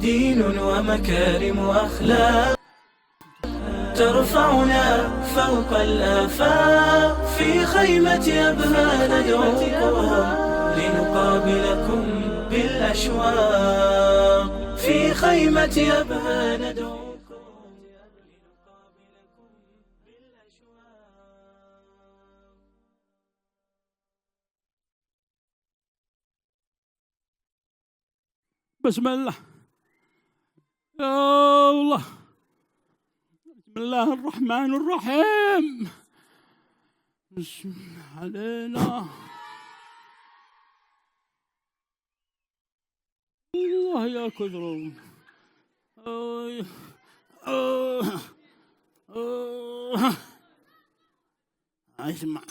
دين ومكارم وأخلاق ترفعنا فوق الآفاق. في خيمة أبها ندعوكم لنقابلكم بالأشواق. في خيمة أبها ندعوكم لنقابلكم بالأشواق. بسم الله. يا الله. بسم الله الرحمن الرحيم. بسم الله علينا. الله يا كثرهم. اسمع.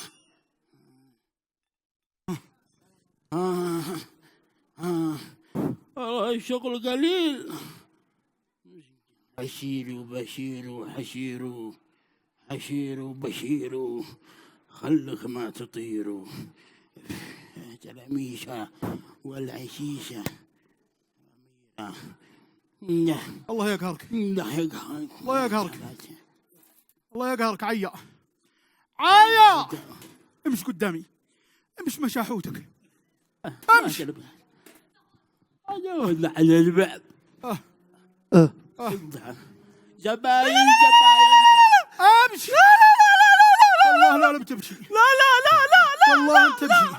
الشغل قليل. حشيروا بشيروا حشيروا حشيروا بشيروا خلك ما تطيروا. تلاميشة والعشيشة. الله يقهرك. الله يقهرك. الله يقهرك. الله يقهرك. عيا عيا امش قدامي. امش مشاحوتك. امش. أجود على الباب. زباين زباين. امشي. لا لا لا لا لا لا. والله لا بتمشي. لا لا لا لا لا. والله انت تمشي.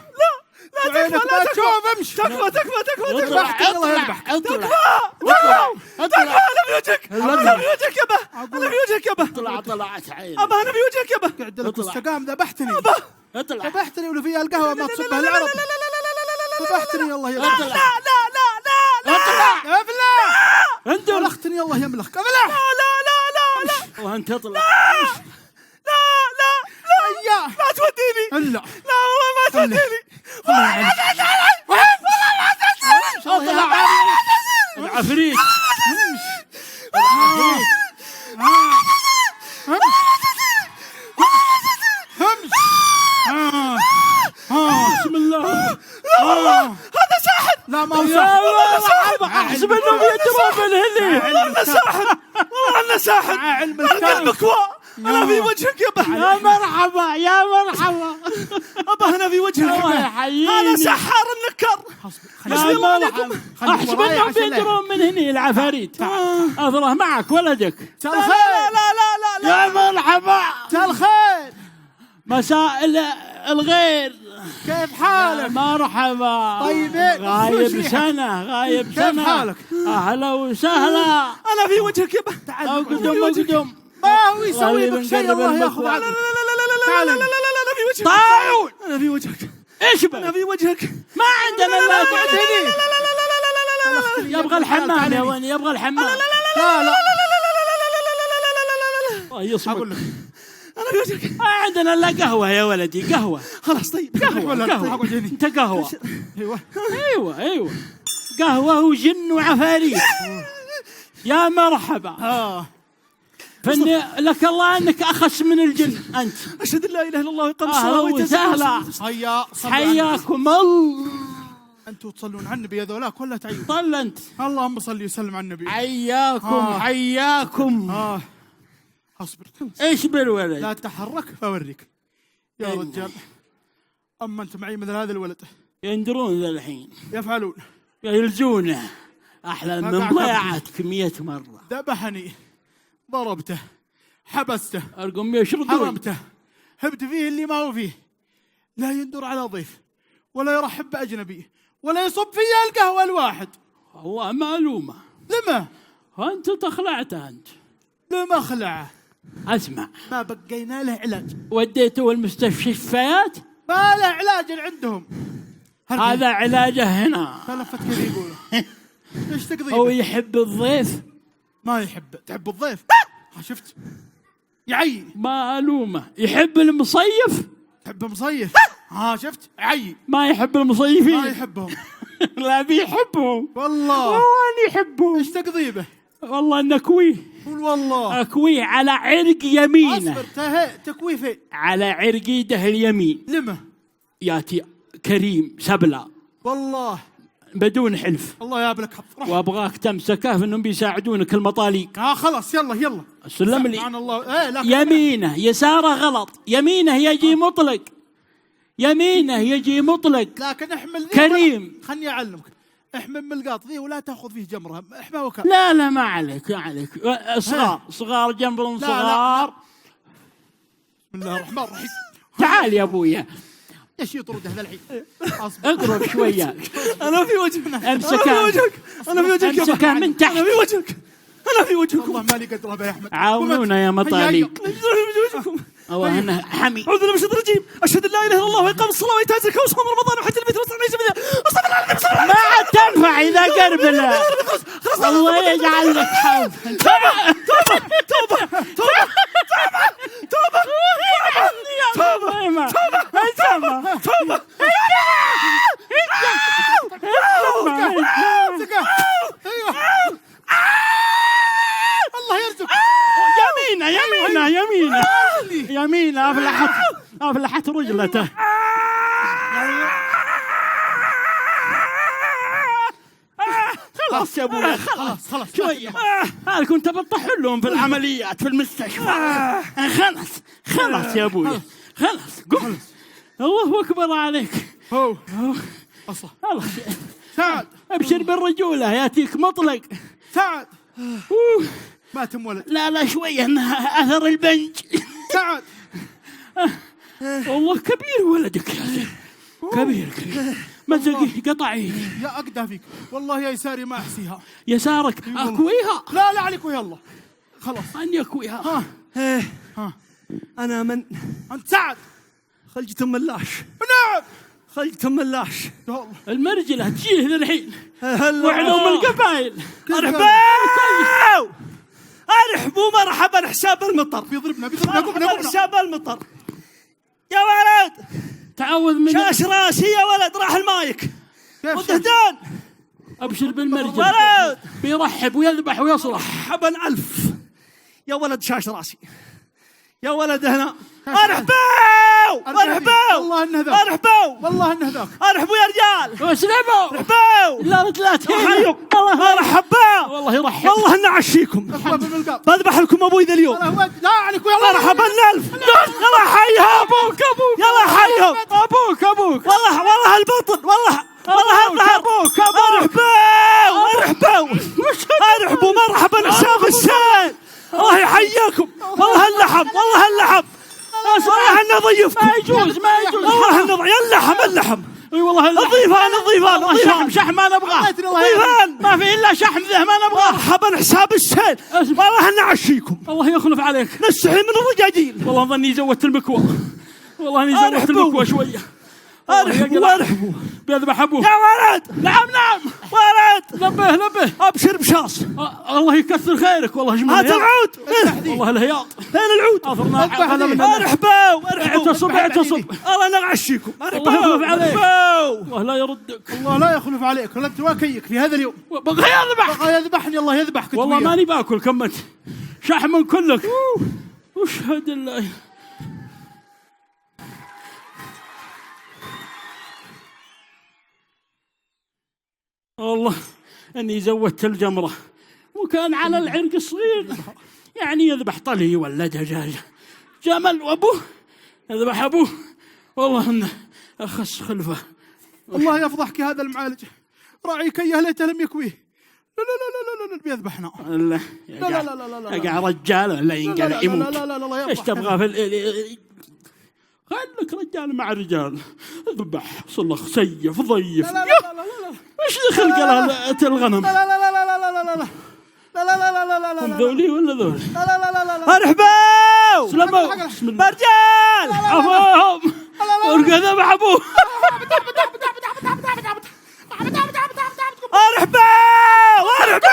لا لا لا تكفى. لا تشوف. امشي. تكفى تكفى تكفى تكفى. اطلع اطلع تكفى. انا بوجهك. انا بوجهك يابا. انا بوجهك يابا. اطلع. طلعت عين. ابا انا بوجهك يابا. قاعد لك استقام. ذبحتني. اطلع. ذبحتني ولو فيها القهوه ما تصبها العرب. ذبحتني الله يملخ. اطلع. لا لا لا لا. اطلع. ابلع. انت ملختني الله يملخ. ابلع. لا لا لا لا. وانت اطلع. لا لا لا. ما توديني. لا لا والله ما توديني. والله ما توديني. والله ما توديني. اطلع. العفريت. بسم الله. هذا ساحر. لا ما هو ساحر. احسب انهم يجرون من هنا. والله ساحر. والله ساحر. علم قلبك انا في وجهك يابا. يا مرحبا يا مرحبا. ابا انا في وجهك. الله يحييني. هذا سحار النكر. يا مرحبا. احسب انهم يجرون من هنا العفاريت. اضره معك ولدك. مساء الخير. لا لا لا لا. يا مرحبا. مساء الخير. مساء الغير. كيف حالك؟ مرحبا. طيبين. غايب سنة. غايب سنة. كيف حالك؟ أهلا وسهلا. أنا في وجهك يابا. تعال. أقدم أقدم. ما هو يسوي بك شيء. الله ياخذ عنك. لا لا لا لا لا لا لا. أنا في وجهك. طاعون. أنا في وجهك. إيش بك؟ أنا في وجهك. ما عندنا إلا لا لا لا لا. يبغى الحمام يا ولد. يبغى الحمام. لا لا لا. يصبر. أقول لك أنا في وجهك. ما عندنا إلا قهوة يا ولدي. قهوة. خلاص طيب. قهوة. أنت قهوة. أيوة. قهوة وجن وعفاريت. يا مرحبا. فني لك الله انك اخس من الجن انت. اشهد ان لا اله الا الله ويقام الصلاه وسهلا. حياكم الله. انتم تصلون على النبي هذولاك ولا تعيون؟ صل انت. اللهم صل وسلم على النبي. حياكم. حياكم. اصبر. ايش بالولد؟ لا تتحرك فاوريك يا رجال. اما انت معي مثل هذا الولد يندرون ذا الحين. يفعلون. يلزونه. احلى من ضيعتك 100 مرة. ذبحني. ضربته. حبسته. ارقم يشردون. حرمته. هبت فيه اللي ما هو فيه. لا يندر على ضيف ولا يرحب بأجنبي ولا يصب فيها القهوة الواحد. والله معلومة. لما أنت تخلعته أنت. لما خلعه. اسمع، ما بقينا له علاج. وديته المستشفيات؟ ما له علاج عندهم. هذا علاجه هنا. تلفت كذا يقولوا. ايش تقضي؟ هو يحب الضيف؟ ما يحب. تحب الضيف؟ شفت؟ يعي. ما ألومه. يحب المصيف؟ تحب مصيف؟ شفت؟ يعي. ما يحب المصيفين؟ ما يحبهم. لا بيحبهم والله. أنا يحبهم. ايش تقضي به؟ والله نكويه. قول والله. أكويه على عرق يمينه. اصبر. تكويه فين؟ على عرق يده اليمين. لمه ياتي كريم سبلة والله بدون حلف. الله يابلك حظ. وابغاك تمسكه انهم بيساعدونك المطاليق. خلاص يلا سلم لي. سبحان الله. يمينه يساره غلط. يمينه يجي مطلق. يمينه يجي مطلق. لكن احمل ذي كريم. خلني اعلمك. احمل من القاط ذي ولا تاخذ فيه جمره. احمى وكل. لا ما عليك صغار جمر صغار. بسم الله الرحمن الرحيم. تعال يا ابويا. ايش يطرد هذا الحين؟ اقرب شويه. انا في وجهك. امسكه. انا في وجهك. امسكه من تحت. انا في وجهك. انا في وجهكم. والله مالي قدره به يا احمد. عاونونا يا مطاليق. انا في وجهكم. او هنا حمي. اعوذ بالله من الشيطان الرجيم. اشهد ان لا اله الا الله واقام الصلاه وايتاء الزكاه وصوم رمضان وحج البيت واستغنى بالله. استغفر الله العظيم. استغفر الله. ما عاد تنفع اذا قربنا. الله يجعل لك حظ. توبه توبه توبه توبه توبه. الله يرزق. يمينه افلحت رجلته. خلاص يا ابوي. خلاص شويه. هذا كنت بطحن لهم في العمليات في المستشفى. خلاص يا ابوي. خلاص قم. الله اكبر عليك. اصلا الله. سعد ابشر بالرجوله ياتيك مطلق. سعد. ما تم ولد. لا شويه انها اثر البنج. سعد. والله كبير ولدك يا زين. كبير مزقي قطع ايدي. يا اقدى فيك والله. يا يساري ما احسيها. يسارك اكويها. لا عليك ويا الله. خلاص اني اكويها. انا من انت سعد. خلجة ملاش. نعم خلجة ملاش. المرجله تجيه الحين. وعلوم القبائل. ارحبوا مرحبا حساب المطر. بيضربنا حساب المطر. يا ولد تعوذ من شاش راسي يا ولد. راح المايك والدهدان. ابشر بالمرجل. ولد بيرحب ويذبح ويصرخ. مرحبا الف. يا ولد شاش راسي. يا ولد هنا. ارحبوا والله انه ذاك. ارحبوا يا رجال. واسلموا. ارحبوا. لا 30. الله مرحبا. والله يرحب. والله اني اعشيكم. بذبح لكم ابوي ذا اليوم. لا عليك ويا الله. مرحبا الف. يلا حيهم. ابوك يلا حيهم. ابوك والله البطن. والله الظهر. ارحبوا مرحبا حساب السيل. الله يحييكم. والله اللحم. والله اني ضيفكم. ما يجوز والله اني اللحم. اي والله الضيفان. شحم ما نبغاه. الضيفان ما في الا شحم ذه ما نبغاه. مرحبا حساب السيل. والله اني اعشيكم. الله يخلف عليك. نستحي من الرجاجيل. والله ظني زودت المكوى. شويه. ارحبوا. بيذبح ابوه. يا ولد. نعم ولد. نبه. ابشر بشاص. الله يكثر خيرك. والله جميل. هات العود. والله الهياط. فين العود؟ ارحبوا. اعتصب. الله نعشيكم. الله يخلف عليك. الله لا يردك. الله لا يخلف عليك. ولا انت واكيك في هذا اليوم. بغى يذبحني. الله يذبحك. والله ماني باكل. كملت شحم كلك. اشهد الله. والله اني زودت الجمره وكان على العرق الصغير. يعني يذبح طلي ولا دجاجه. جمل وابوه يذبح ابوه. والله انه اخس خلفه. الله يفضحك هذا المعالج. راعيك يا ليته لم يكويه. لا بيذبحنا. لا اقع رجال لا ينقلع يموت. ايش تبغى في خلك رجال مع رجال. ذبح صلخ سيف ضيف. ايش دخل قلالة الغنم؟ لا هم ذولي ولا ذولي؟ ارحبوا. سلموا بسم الله برجال عفوهم ارقد مع ابوه ارحبوا ارحبوا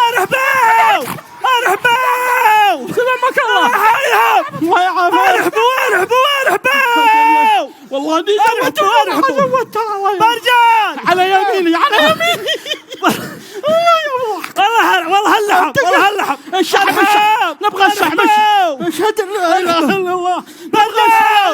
ارحبوا ارحبوا سلمك الله الله يعافيك ارحبوا والله اني زودت برجال على يميني والله هاللحم الشحم نبغى الشحم اشهد ان لا اله الا الله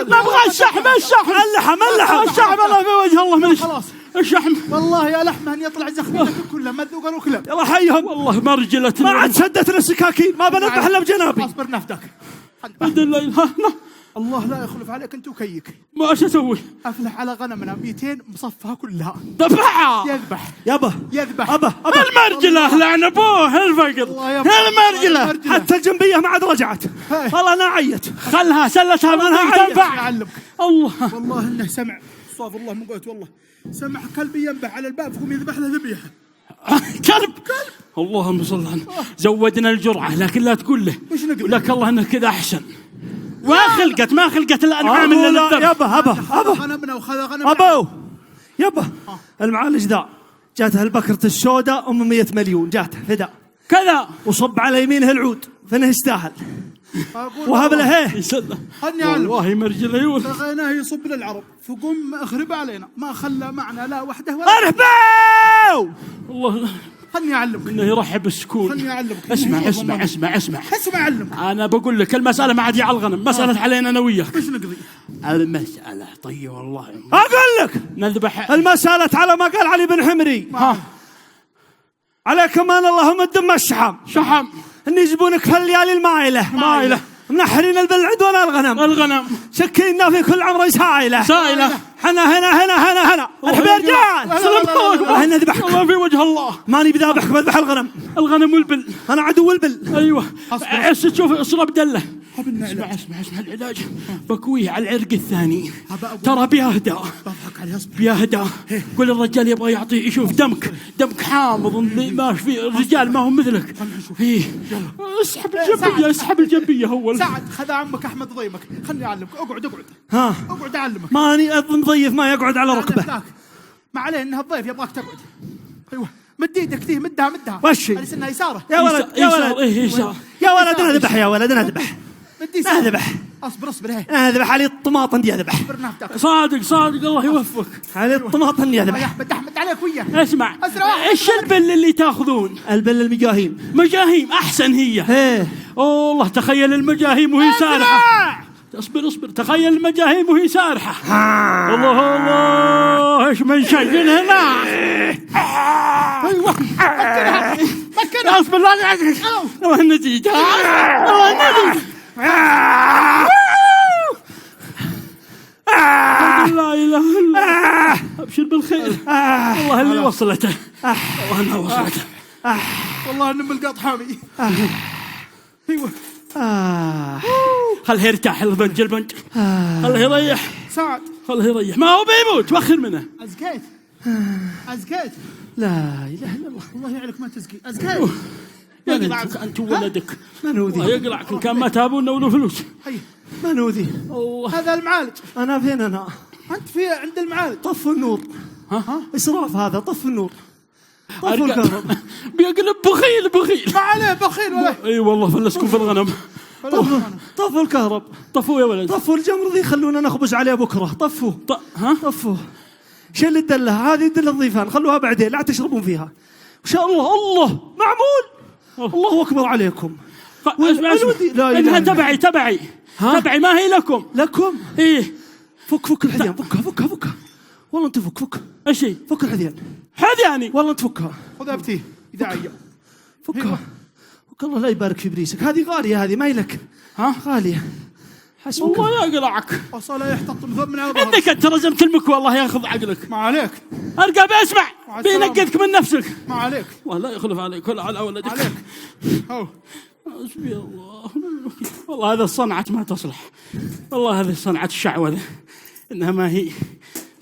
نبغى الشحم اللحم الشحم الله في وجه الله من خلاص الشحم والله يا لحمه ان يطلع زخمتك كلها مذوقا وكلها. يلا حيهم والله مرجلتنا ما عاد سدتنا السكاكين ما بنذبح الا بجنابي. اصبر نفدك. الحمد لله الله لا يخلف عليك انت وكيك. ما ايش اسوي؟ افلح على غنمنا 200 مصفها كلها. ذبحها يذبح يابا يذبح المرجله لعن ابوه الفقر المرجله حتى الجنبيه ما عاد رجعت. والله انا عيت خلها سلتها منها تنفع يعلمك. الله والله انه سمع استغفر الله من قوة والله سمع كلب ينبح على الباب فقوم يذبح له ذبيحه. كلب اللهم صل على زودنا الجرعه لكن لا تقول له وش نقول لك الله انك كذا احسن. ما خلقت الانعام الا للذبح. يابا ابا غنمنا وخذ غنم ابو يابا المعالج ذا جاتها البكرة السوداء 100 مليون جاتها فدا كذا وصب على يمينه العود فانه يستاهل وهب له هيه خلني اعلم والله مرجليون لغيناه يصب للعرب فقم اخرب علينا ما خلى معنا لا وحده ولا ارحبوا والله خلني اعلمك انه يرحب بالسكون. خلني اعلمك اسمع اعلمك انا بقول لك المساله ما عاد على الغنم مساله علينا انا وياك. ايش نقضي؟ المساله طيب والله اقول لك نذبح المساله على ما قال علي بن حمري على كمان اللهم الدم الشحم ان يجيبونك في الليالي المايله منحرين البلعد ولا الغنم شكينا في كل عمره سائله هنا الحب يا رجال سلام هنا ذبحك الله في وجه الله ماني بذابحك بذبح الغنم والبل انا عدو البل. ايوه عس تشوف اصرب دله. اسمع العلاج بكويه على العرق الثاني ترى بيهدى بضحك عليه اصبر بيهدى. قول الرجال يبغى يعطيه يشوف دمك حامض ما في الرجال ما هم مثلك. اسحب الجنبيه هو سعد خذ عمك احمد ضيمك خلني اعلمك اقعد اقعد اعلمك ماني مضيف ما يقعد على ركبه ما عليه انها الضيف يبغاك تقعد. ايوه مد ايدك فيه مدها وشي على انها يساره يا ولد يا ولد نذبح يا ولد نذبح اذبح اصبر هي اذبح علي الطماطم دي اذبح صادق الله يوفقك علي الطماطم دي اذبح يا احمد عليك وياه. اسمع ايش البل اللي تاخذون؟ البل مجاهيم احسن هي والله تخيل المجاهيم وهي سارحه. اصبر تخيل المجاهيم وهي سارحه. الله ايش من شيء هنا. ايوه مكنها اصبر لا النتيجه لا اله الا الله ابشر بالخير. الله اللي وصلته الله انها وصلته والله ان القط حامي. ايوه خليه يرتاح البنج خليه يريح سعد خليه يريح ما هو بيموت وخر منه. ازكيت لا اله الا الله والله يعلك ما تزكي ازكيت يقلعك انت وولدك ما نوذي يقلعك ان كان ما تابونا ولو فلوس ما نوذي هذا المعالج انا فين انا انت في عند المعالج طفوا النور اسراف هذا طفوا النور طفوا الكهرب بيقلب بخيل ما عليه بخيل ولا اي والله فلسكم في الغنم. طفوا الكهرب طفوا يا ولد طفوا الجمر ذي خلونا نخبز عليه بكره طفوا طفوا شيل الدله هذه دله الضيفان خلوها بعدين لا تشربون فيها ان شاء الله معمول الله اكبر عليكم. اسمع انها تبعي ما هي لكم ايه فك الحذيان فكها والله انت فك ايش هي فك الحذيان حذياني والله انت فكها خذها بتيه اذا عيا فكها فك الله لا يبارك في بريسك هذه غاليه هذه ما هي لك غاليه حسبك والله يقلعك وصلا يحتط من على ظهرك انك انت رزمت المكوى الله ياخذ عقلك. ما عليك ارقى باسمع بينقذك من نفسك ما عليك والله لا يخلف عليك ولا على ولدك عليك حسبي الله والله هذا الصنعة ما تصلح والله هذه صنعة الشعوذة إنها ما هي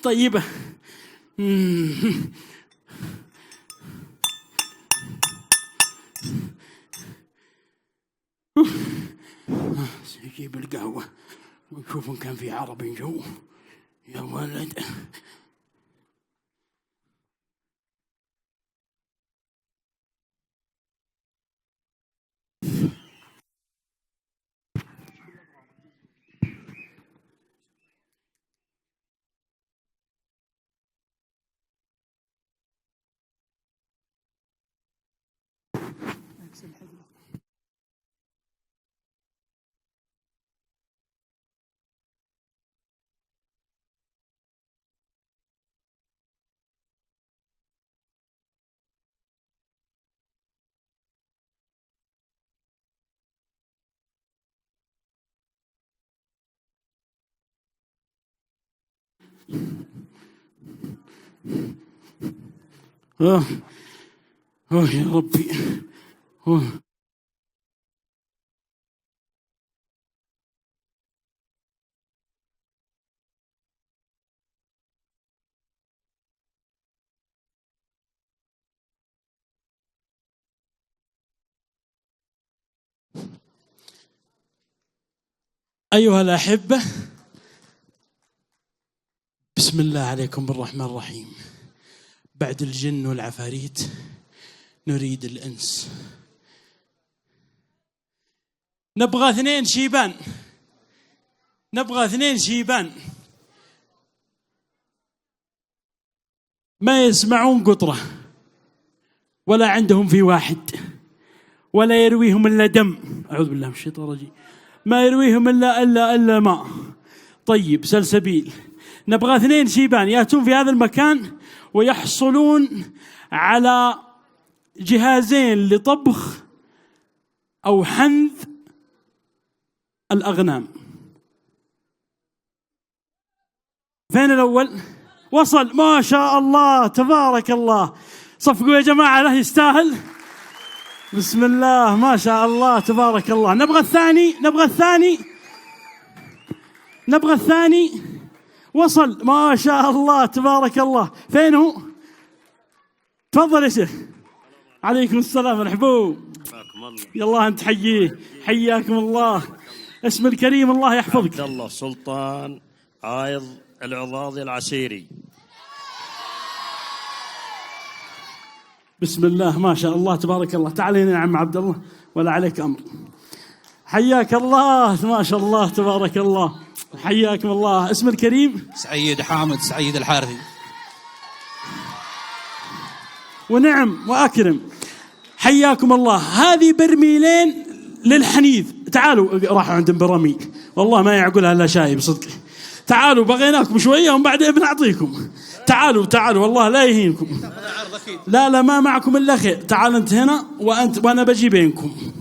طيبة. جيب القهوة ونشوف إن كان في عرب جو. يا ولد يا ربي. أيها الأحبة، بسم الله عليكم بالرحمن الرحيم. بعد الجن والعفاريت نريد الإنس. نبغى 2 شيبان، نبغى 2 شيبان ما يسمعون قطرة ولا عندهم في واحد ولا يرويهم إلا دم. أعوذ بالله من الشيطان الرجيم. ما يرويهم إلا ماء طيب سلسبيل. نبغى 2 شيبان يأتون في هذا المكان ويحصلون على جهازين لطبخ أو حنذ الأغنام. فين الأول؟ وصل ما شاء الله تبارك الله. صفقوا يا جماعة له يستاهل. بسم الله ما شاء الله تبارك الله. نبغى الثاني، نبغى الثاني، نبغى الثاني. وصل ما شاء الله تبارك الله. فين هو؟ تفضل يا شيخ. عليكم السلام الحبوب. يلا أنت حييه، حياكم الله. اسم الكريم الله يحفظك. عبد الله سلطان عايض العضاضي العسيري. بسم الله ما شاء الله تبارك الله. تعال هنا يا عم عبد الله ولا عليك أمر. حياك الله ما شاء الله تبارك الله. حياكم الله. اسم الكريم؟ سعيد حامد سعيد الحارثي. ونعم وأكرم. حياكم الله. هذه برميلين للحنيذ. تعالوا. راحوا عند براميل والله ما يعقلها إلا شايب صدق. تعالوا بغيناكم شوية وبعدين بنعطيكم. تعالوا تعالوا والله لا يهينكم. لا ما معكم إلا خير. تعال أنت هنا وأنا بجي بينكم.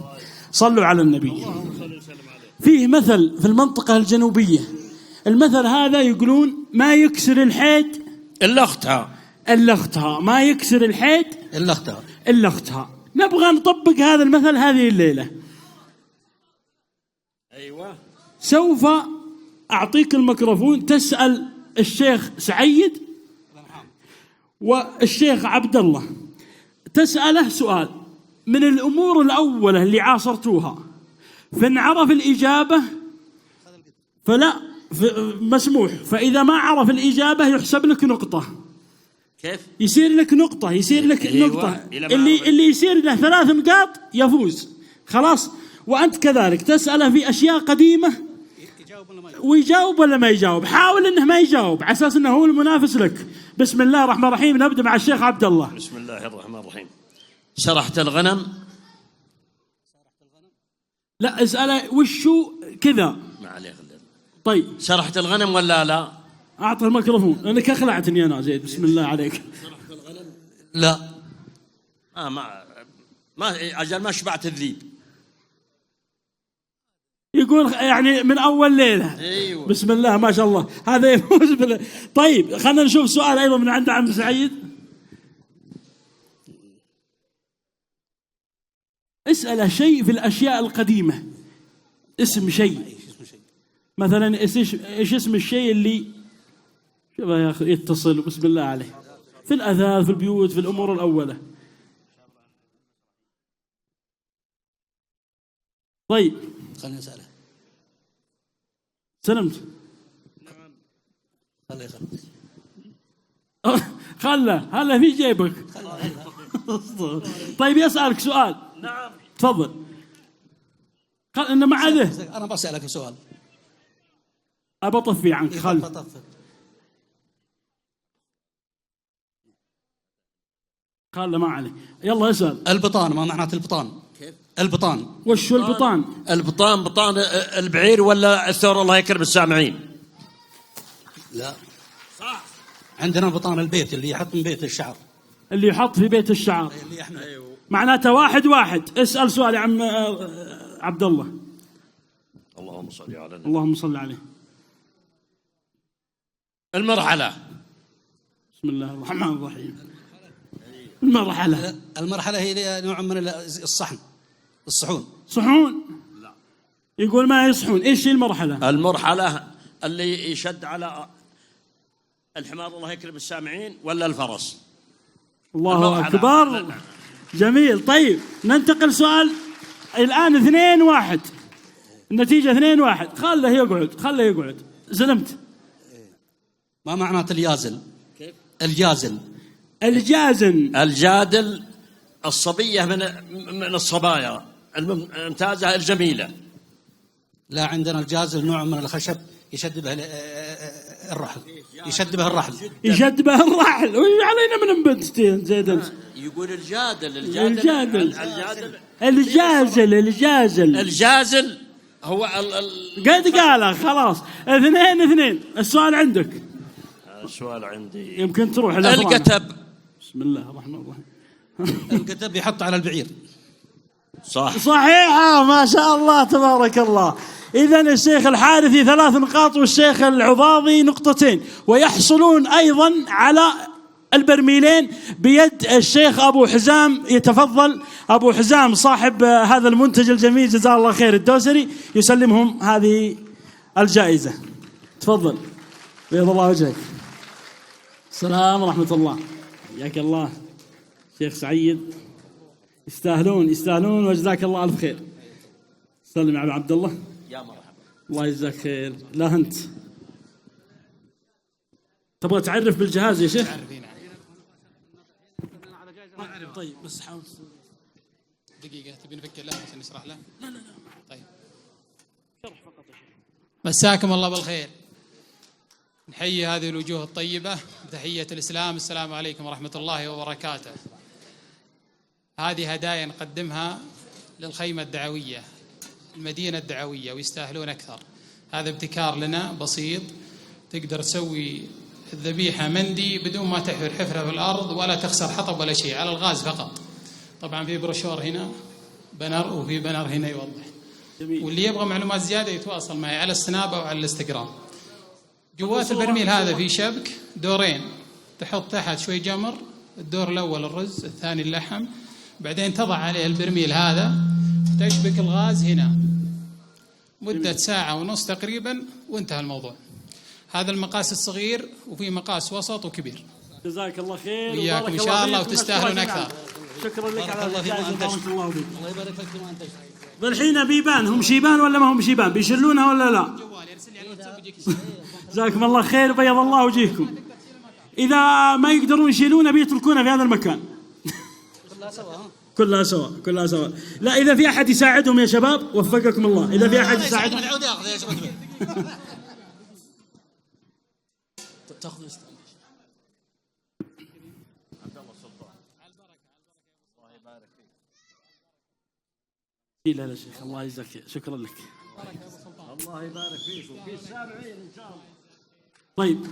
صلوا على النبي. فيه مثل في المنطقة الجنوبية. المثل هذا يقولون ما يكسر الحيد إلا أختها. إلا أختها. ما يكسر الحيد إلا أختها. إلا أختها. نبغى نطبق هذا المثل هذه الليلة. أيوة. سوف أعطيك الميكروفون تسأل الشيخ سعيد والشيخ عبد الله. تسأله سؤال من الأمور الأولى اللي عاصرتوها، فنعرف الإجابة فلا مسموح، فإذا ما عرف الإجابة يحسب لك نقطة. كيف؟ يصير لك نقطة، يصير لك أيوة. نقطة. اللي يصير له 3 نقاط يفوز خلاص. وأنت كذلك تسأله في أشياء قديمة ويجاوب ولا ما يجاوب. حاول انه ما يجاوب على اساس انه هو المنافس لك. بسم الله الرحمن الرحيم. نبدا مع الشيخ عبد الله. بسم الله الرحمن الرحيم. شرحت الغنم؟ لا اساله وشو كذا. ما عليه. طيب شرحت الغنم ولا لا؟ اعطى الميكروفون لانك اخلعتني انا زيد. بسم الله عليك. شرحت الغنم؟ لا. ما أجل ما شبعت الذيب. يقول يعني من أول ليلة. أيوة. بسم الله ما شاء الله. هذا يفوز طيب خلنا نشوف سؤال أيضا من عند عم سعيد. اسأله شيء في الأشياء القديمة. اسم شيء مثلا. إيش اسم الشيء اللي شوف يا أخي يتصل بسم الله عليه في الأثاث في البيوت في الأمور الأولى. طيب خليني أسأله. سلمت. الله يخليك. هلا في جيبك. طيب يسألك سؤال. نعم تفضل. إنه ما عاده. أنا بسألك سؤال. أبى أطفي عنك. خله ما عليه. يلا اسأل. البطان ما معنات البطان؟ كيف؟ البطان وش البطان؟ البطان بطان البعير ولا الثور الله يكرم السامعين؟ لا صح. عندنا بطان البيت اللي يحط من بيت الشعر، اللي يحط في بيت الشعر. اللي احنا معناته واحد. اسأل سؤال يا عم عبد الله. اللهم صل على النبي. اللهم صل عليه. المرحلة. بسم الله الرحمن الرحيم. المرحلة هي نوع من الصحون. صحون؟ لا. يقول ما يصحون. ايش هي المرحلة؟ المرحلة اللي يشد على الحمار الله يكرم السامعين ولا الفرس؟ الله أكبر. جميل. طيب ننتقل سؤال الآن 2-1. النتيجة 2-1. خله يقعد. زلمت. ما معنات اليازل؟ كيف؟ الجازل الصبية من الصبايا الممتازة الجميلة. لا، عندنا الجازل نوع من الخشب يشد به الرحل. يشد به الرحل. وش علينا من بنتين زيد انت؟ يقول الجازل هو قد قاله خلاص. 2-2. السؤال عندك. السؤال عندي. يمكن تروح الكتب. بسم الله الرحمن الرحيم. الكتب يحط على البعير. صحيحة ما شاء الله تبارك الله. إذن الشيخ الحارثي 3 نقاط والشيخ العضاضي 2، ويحصلون أيضا على البرميلين بيد الشيخ أبو حزام. يتفضل أبو حزام صاحب هذا المنتج الجميل جزاه الله خير الدوسري يسلمهم هذه الجائزة. تفضل بيض الله وجهك. السلام ورحمة الله. حياك الله شيخ سعيد. يستاهلون وجزاك الله ألف خير. سلم على عبد الله. يا مرحبا. الله يجزاك خير. لا أنت تبغى تعرف بالجهاز يا شيخ؟ طيب بس حاول دقيقة. تبي نفكر له عشان نشرح له؟ لا. طيب شرح فقط يا شيخ. مساكم الله بالخير. نحيي هذه الوجوه الطيبة بتحية الإسلام. السلام عليكم ورحمة الله وبركاته. هذه هدايا نقدمها للخيمة الدعوية، المدينة الدعوية، ويستاهلون أكثر. هذا ابتكار لنا بسيط. تقدر تسوي الذبيحة مندي بدون ما تحفر حفرة في الأرض ولا تخسر حطب ولا شيء، على الغاز فقط. طبعا في بروشور هنا بنر وفي بنر هنا يوضح. واللي يبغى معلومات زيادة يتواصل معي على السناب أو على الانستغرام. جوات البرميل هذا في شبك دورين. تحط تحت شوي جمر. الدور الأول الرز، الثاني اللحم. بعدين تضع عليه البرميل هذا، تشبك الغاز هنا مدة 1.5 ساعة تقريبا وانتهى الموضوع. هذا المقاس الصغير، وفي مقاس وسط وكبير. جزاك الله خير. وياكم إن شاء الله وتستاهلون أكثر. شكرا لك على الجائزة. الله يبارك فيك ما أنتج. بالحين بيبان هم شيبان ولا ما هم شيبان؟ بيشلونها ولا لا؟ جزاكم الله خير. بيض الله وجهكم. إذا ما يقدرون يشيلونها بيتركونها في هذا المكان. كلها سوا. لا، إذا في أحد يساعدهم يا شباب وفقكم الله. إذا في أحد يساعدهم تأخذ لا شيخ الله يجزاك. شكرا لك. الله يبارك فيك وفي السامعين إن شاء الله. طيب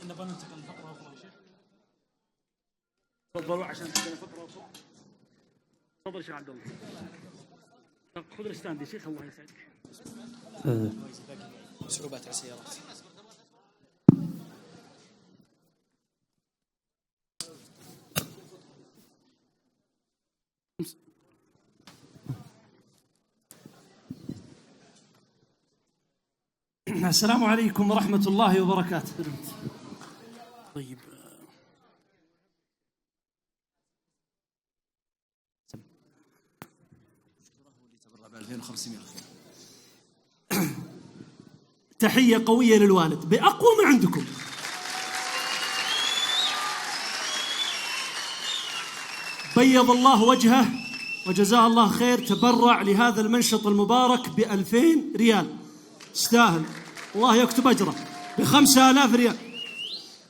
نبغى ننتقل لفقرة أخرى يا شيخ. تفضلوا عشان عندنا فقرة أخرى. تفضل شيخ عبد الله. خذ الستاند يا شيخ الله يسعدك. صعوبات على السيارات. السلام عليكم ورحمة الله وبركاته. طيب تحية قوية للوالد بأقوى ما عندكم. بيض الله وجهه وجزاه الله خير، تبرع لهذا المنشط المبارك ب2000 ريال، استاهل، الله يكتب أجره، ب5000 ريال،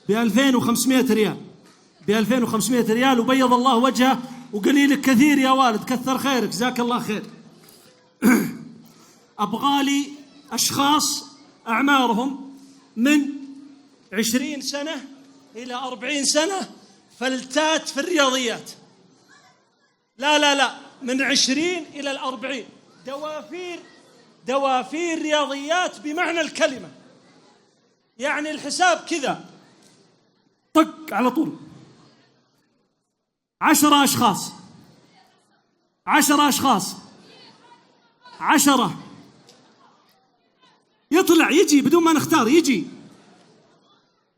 ب2500 ريال، ب2500 ريال، وبيض الله وجهه. وقليلك كثير يا والد، كثر خيرك، جزاك الله خير. أبغالي أشخاص أعمارهم من 20 سنة إلى 40 سنة، فلتات في الرياضيات. لا من 20 إلى 40، دوافير رياضيات بمعنى الكلمة. يعني الحساب كذا طق على طول. 10 أشخاص 10 يطلع يجي بدون ما نختار، يجي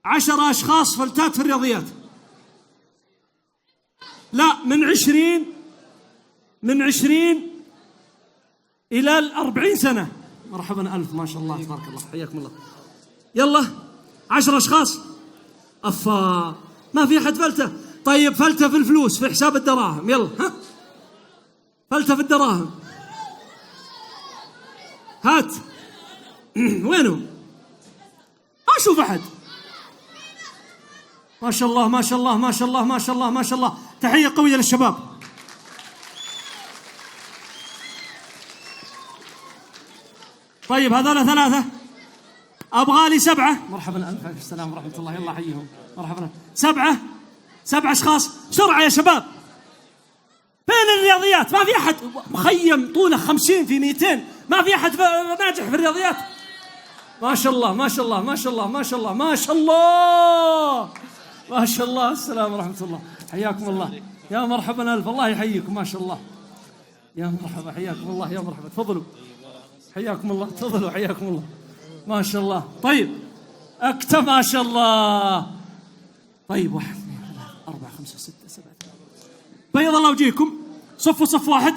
10 أشخاص فلتات في الرياضيات. لا من 20 إلى 40 سنة. مرحبا ألف، ما شاء الله تبارك الله، حياكم الله. يلا 10 أشخاص. أفا ما في أحد فلتة. طيب فلتة في الفلوس، في حساب الدراهم، يلا ها، فلتة في الدراهم، هات. وينهم؟ أشوف أحد. ما شاء الله ما شاء الله ما شاء الله ما شاء الله ما شاء الله. تحية قوية للشباب. طيب هذول 3، أبغالي 7. مرحبا ألف، السلام ورحمة الله، يلا حيهم، مرحبا. 7 أشخاص بسرعة يا شباب. فين الرياضيات؟ ما في أحد مخيم طوله 50 في 200، ما في أحد ناجح في الرياضيات. ما شاء الله ما شاء الله ما شاء الله ما شاء الله ما شاء الله ما شاء الله. السلام ورحمة الله، حياكم الله، يا مرحبا ألف، الله يحييكم، ما شاء الله، يا مرحبا، حياكم الله، يا مرحبا، تفضلوا، حياكم الله، تفضلوا، حياكم الله، ما شاء الله. طيب أكتب، ما شاء الله. طيب 1 2 3 4 5 6 7. بيض الله وجهكم. صف واحد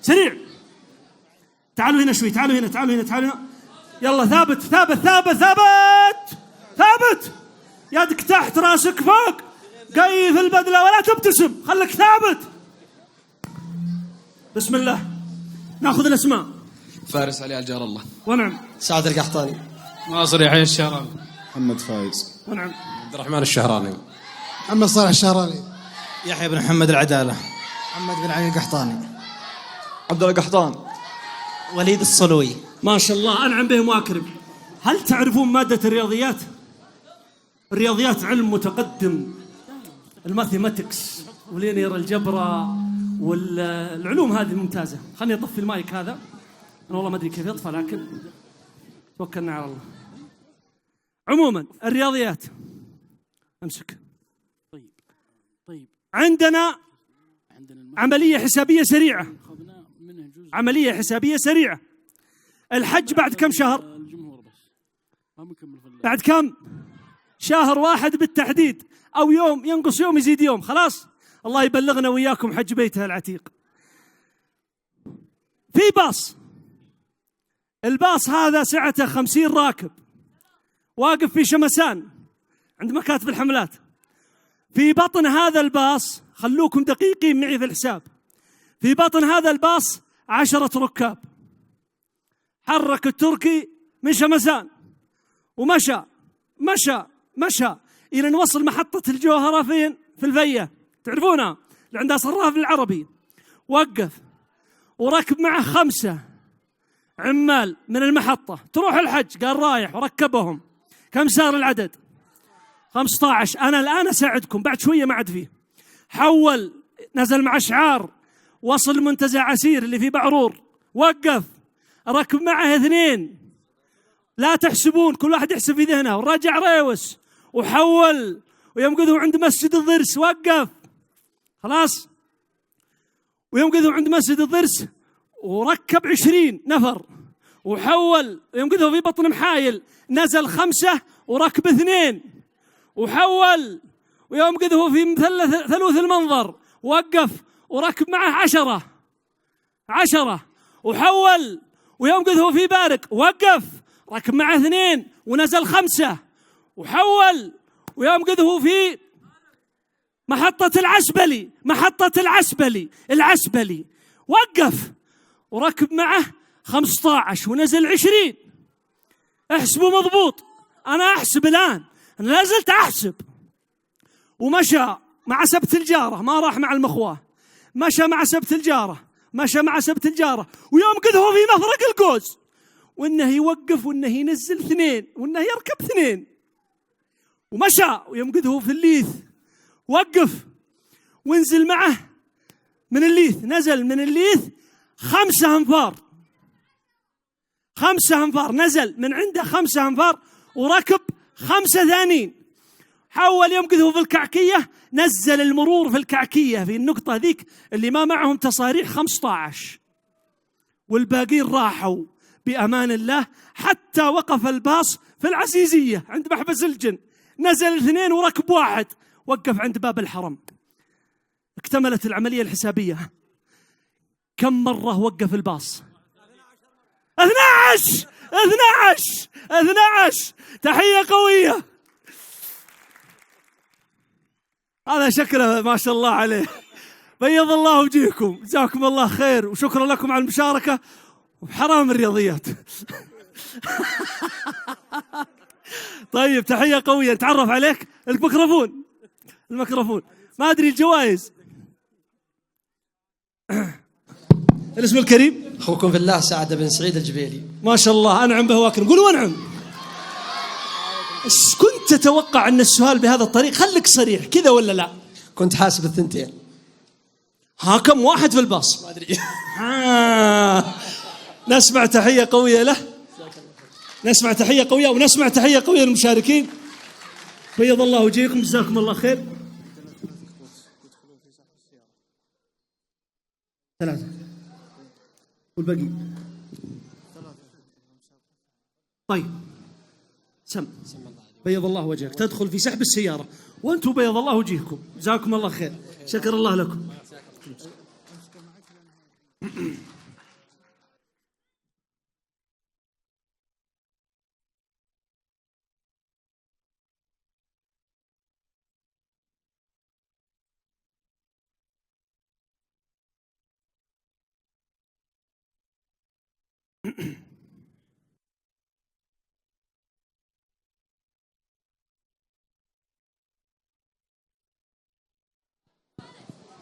سريع. تعالوا هنا شوي، تعالوا هنا. يلا ثابت. يدك تحت، راسك فوق، قيف البدلة ولا تبتسم، خليك ثابت. بسم الله. ناخذ الأسماء. فارس علي الجار الله. ونعم. سعد القحطاني. ناصر يحيى الشهراني. محمد فايز. ونعم. عبد الرحمن الشهراني. محمد صالح الشهراني. يحيى بن محمد العدالة. محمد بن علي القحطاني. عبد الله القحطان. وليد الصلوي. ما شاء الله، أنعم بهم وأكرم. هل تعرفون مادة الرياضيات؟ الرياضيات علم متقدم، الماثيماتكس ولينير الجبرة والعلوم هذه ممتازة. خلني أطفي المايك هذا، أنا والله ما أدري كيف يطفى، لكن توكلنا على الله. عموما الرياضيات، أمسك. طيب عندنا عملية حسابية سريعة. الحج بعد كم شهر؟ بعد كم؟ شهر واحد بالتحديد، أو يوم، ينقص يوم يزيد يوم، خلاص. الله يبلغنا وإياكم حج بيته العتيق. في باص، الباص هذا سعته 50 راكب، واقف في شمسان عند مكاتب الحملات. في بطن هذا الباص، خلوكم دقيقين معي في الحساب، في بطن هذا الباص 10 ركاب. حرك التركي من شمسان ومشى إلى نوصل محطة الجوهرة. فين؟ في الفية، تعرفونها اللي عندها صراف العربي. وقف وركب معه 5 عمال من المحطة. تروح الحج، قال رايح، وركبهم. كم صار العدد؟ 15. أنا الآن أساعدكم، بعد شوية ما عاد فيه. حول، نزل مع أشعار، وصل منتزه عسير اللي في بعرور، وقف، ركب معه 2. لا تحسبون، كل واحد يحسب في ذهنه. ورجع ريوس وحول، ويوم عند مسجد الضرس وقف، خلاص. ويوم عند مسجد الضرس وركب 20 نفر وحول. ويوم في بطن محايل نزل 5 وركب 2 وحول. ويوم هو في ثلوث المنظر وقف وركب معه 10 وحول. ويوم هو في بارك وقف، ركب معه 2 ونزل 5 وحول، ويوم هو في محطة العسبلي وقف وركب معه 15 ونزل 20. احسبوا مضبوط، أنا أحسب الآن، أنا لازلت أحسب. ومشى مع سبت الجارة، ما راح مع المخواه، مشى مع سبت الجارة، ويوم هو في مفرق القوس، وإنه يوقف وإنه ينزل 2 وإنه يركب 2، ومشى ويوم هو في الليث وقف وانزل معه من الليث، نزل من الليث 5 أنفار، 5 أنفار، نزل من عنده 5 أنفار وركب 5 ثانيين. حول يوم هو في الكعكية، نزل المرور في الكعكية في النقطة ذيك اللي ما معهم تصاريح 15، والباقين راحوا بأمان الله حتى وقف الباص في العزيزية عند محبس الجن، نزل 2 وركب 1، وقف عند باب الحرم. اكتملت العملية الحسابية. كم مرة وقف الباص؟ 12. تحية قوية. هذا شكله ما شاء الله عليه. بيض الله وجهكم، جزاكم الله خير، وشكرا لكم على المشاركة، وحرام الرياضيات. طيب تحية قوية. نتعرف عليك. الميكروفون ما أدري الجوائز. الاسم الكريم؟ أخوكم في الله سعد بن سعيد الجبيلي. ما شاء الله، أنعم به واكرم. قولوا أنعم. كنت تتوقع أن السؤال بهذا الطريق؟ خليك صريح كذا ولا لا؟ كنت حاسب 2. ها كم واحد في الباص؟ ما أدري. نسمع تحية قوية له، نسمع تحية قوية، ونسمع تحية قوية للمشاركين. بيض الله وجهكم، جزاكم الله خير. 3 والباقي. طيب سم بيض الله وجهك، تدخل في سحب السيارة وأنتم بيض الله وجهكم، جزاكم الله خير، شكر الله لكم.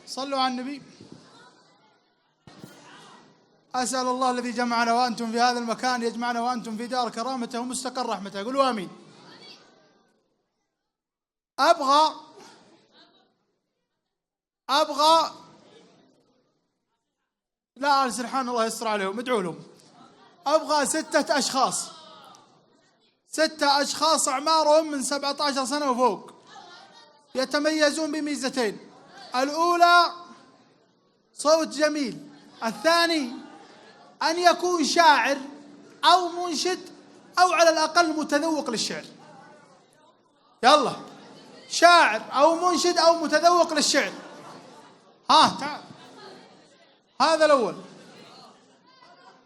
صلوا على النبي. أسأل الله الذي جمعنا وأنتم في هذا المكان يجمعنا وأنتم في دار كرامته ومستقر رحمته. قولوا آمين. أبغى لا آل سرحان الله يستر عليهم، ادعوا لهم. أبغى 6 أشخاص، 6 أشخاص أعمارهم من 17 سنة وفوق، يتميزون بميزتين: الأولى صوت جميل، الثاني أن يكون شاعر أو منشد أو على الأقل متذوق للشعر. يلا، شاعر أو منشد أو متذوق للشعر. ها تعال، هذا الأول.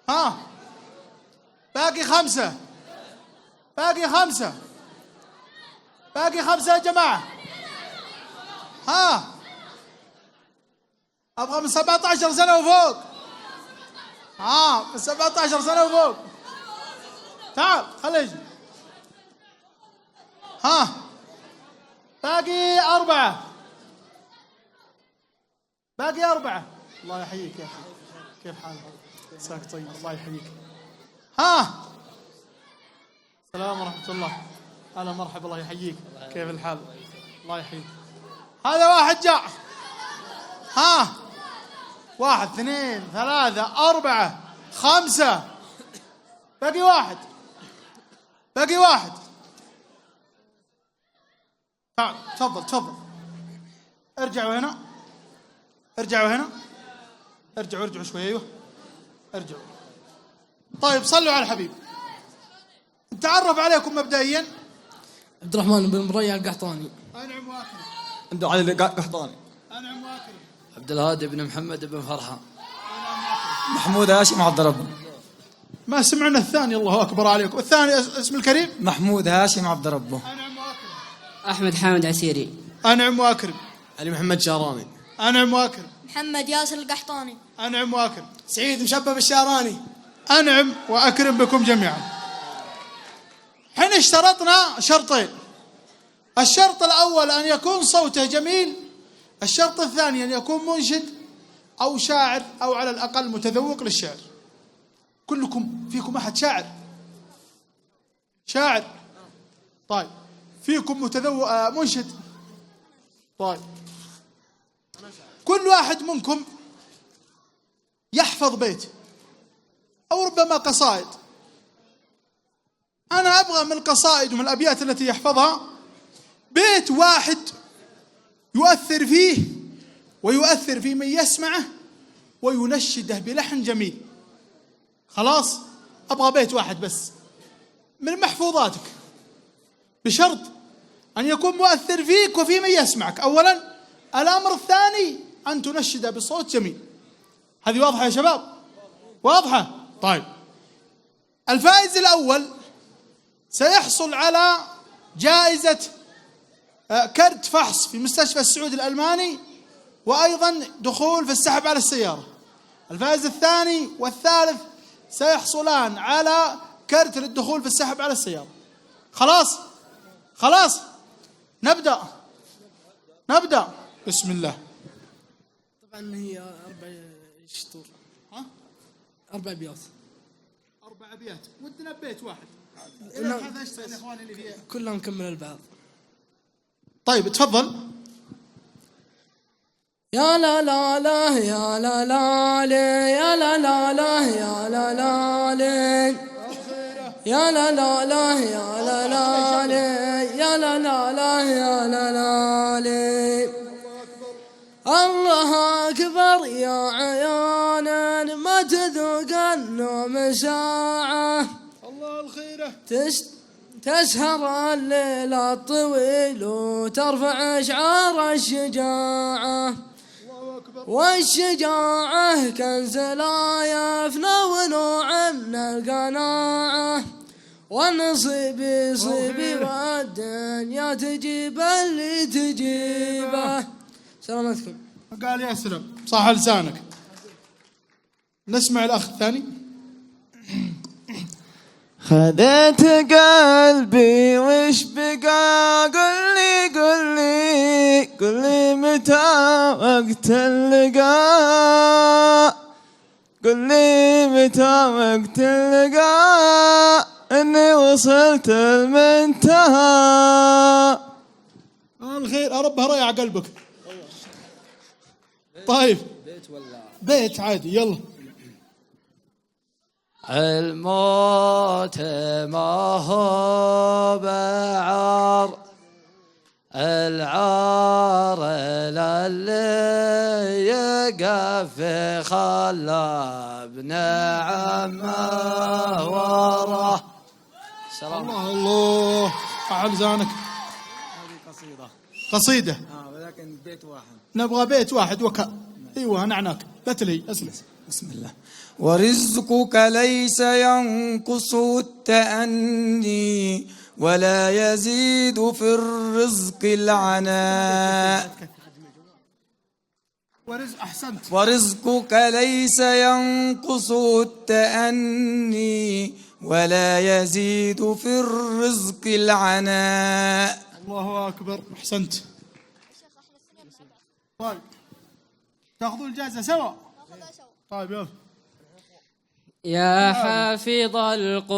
ها باقي 5، باقي 5 يا جماعة. ها أبغى من 17 سنة وفوق. من 17 سنة وفوق. تعال خليه يجي. باقي 4. الله يحييك يا أخي، كيف حالك؟ عساك طيب، الله يحييك. السلام ورحمة الله. هلا مرحبا، الله يحييك، كيف الحال؟ الله يحييك. هذا واحد جاء. 1 2 3 4 5. باقي واحد. تعال تفضل. ارجعوا هنا. ارجعوا شوي. ايوه ارجعوا. طيب صلوا على الحبيب. نتعرف عليكم مبدئيا. عبد الرحمن بن مريع القحطاني. أنعم واكرم. عبد العلي القحطاني. أنعم واكرم. عبد الهادي بن محمد بن فرحة. محمود هاشم عبد ربه. ما سمعنا الثاني. الله أكبر عليكم. الثاني اسم الكريم محمود هاشم عبد ربه. أحمد حامد عسيري. أنعم وأكرم. علي محمد شهراني. أنعم وأكرم. محمد ياسر القحطاني. أنعم وأكرم. سعيد مشبب الشهراني. أنعم وأكرم بكم جميعا. حين اشترطنا شرطين، الشرط الأول أن يكون صوته جميل، الشرط الثاني أن يكون منشد أو شاعر أو على الأقل متذوق للشعر. كلكم فيكم أحد شاعر؟ شاعر؟ طيب فيكم متذوق منشد؟ طيب كل واحد منكم يحفظ بيت أو ربما قصائد. أنا أبغى من القصائد ومن الأبيات التي يحفظها بيت واحد يؤثر فيه ويؤثر في من يسمعه وينشده بلحن جميل. خلاص؟ أبغى بيت واحد بس من محفوظاتك، بشرط أن يكون مؤثر فيك وفي من يسمعك أولا. الأمر الثاني أن تنشده بصوت جميل. هذه واضحة يا شباب؟ واضحة؟ طيب الفائز الأول سيحصل على جائزة كرت فحص في مستشفى السعودي الألماني، وأيضا دخول في السحب على السيارة. الفائز الثاني والثالث سيحصلان على كرت للدخول في السحب على السيارة. خلاص؟ خلاص نبدأ بسم الله. طبعا هي 4 شطور. 4 أبيات. 4 أبيات. ودنا ببيت واحد. كلهم نكمل البعض. طيب تفضل. يا لا لا لا يا لا لا لي يا لا لا لا يا لا لا لي يا لا لا لا يا لا لا لي يا لا لا لا يا لا لا لي. الله أكبر يا عيانا ما تذوق النوم ساعة. الله الخيرة. تسهر الليل الطويل وترفع شعار الشجاعة. والشجاعة كنز لا يفنى ونوع من القناعة. والنصيب يصيبي والدنيا تجيب اللي تجيبه. سلامتكم. قال يا سلام صح لسانك. نسمع الأخ الثاني. خذيت قلبي وش بقى قل لي متى وقت اللقاء قل لي متى وقت اللقاء اني وصلت المنتهى. الخير ربها ريع قلبك. طيب بيت عادي يلا. الموت ما هو بعار العار للي يقف خلى ابن عمه وراه. الله على لسانك. هذه قصيدة ولكن بيت واحد. نبغى بيت واحد ايوه نعناك لا تلهي اسلم. بسم الله. ورزقك ليس ينقص التأني ولا يزيد في الرزق العناء. أحسنت. ورزقك ليس ينقص التأني ولا يزيد في الرزق العناء. الله أكبر. أحسنت. طيب تأخذوا الجائزة سوا. طيب يلا. يا حافظ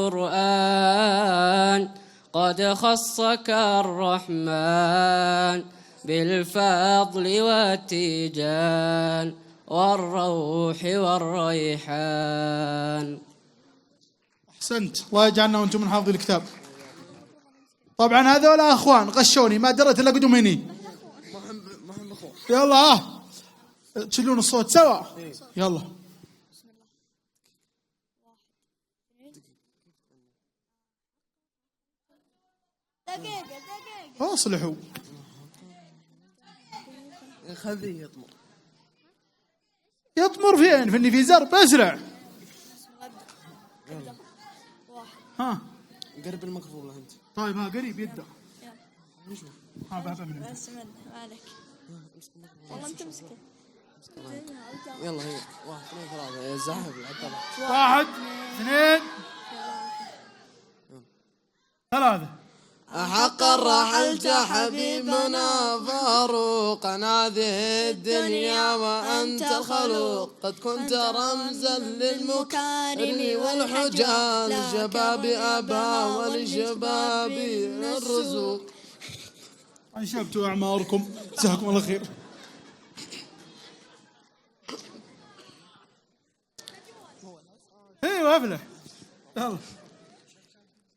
القرآن قد خصك الرحمن بالفضل والتيجان والروح والريحان. أحسنت. الله يجعلنا وأنتم من حافظي الكتاب. طبعا هذول أخوان غشوني ما درت إلا قدوم هني. يلا تشيلون الصوت سوا. يلا. اصلحوا. خذيه يطمر فين؟ في النفيزر بسرع. ها قرب الميكروفون انت. طيب ها قريب يبدا. ها بابا من بس مالك والله انت مسكين. يلا هي 1 2 3 يا زاهب 1 2 3. حقا رحلت حبيبنا فاروقا هذه الدنيا وأنت الخلوق قد كنت رمزا للمكارم والحجة للشباب أبا وللشباب الرزوق. أنشبتوا أعماركم جزاكم الله خير. ايوه افلح يلا.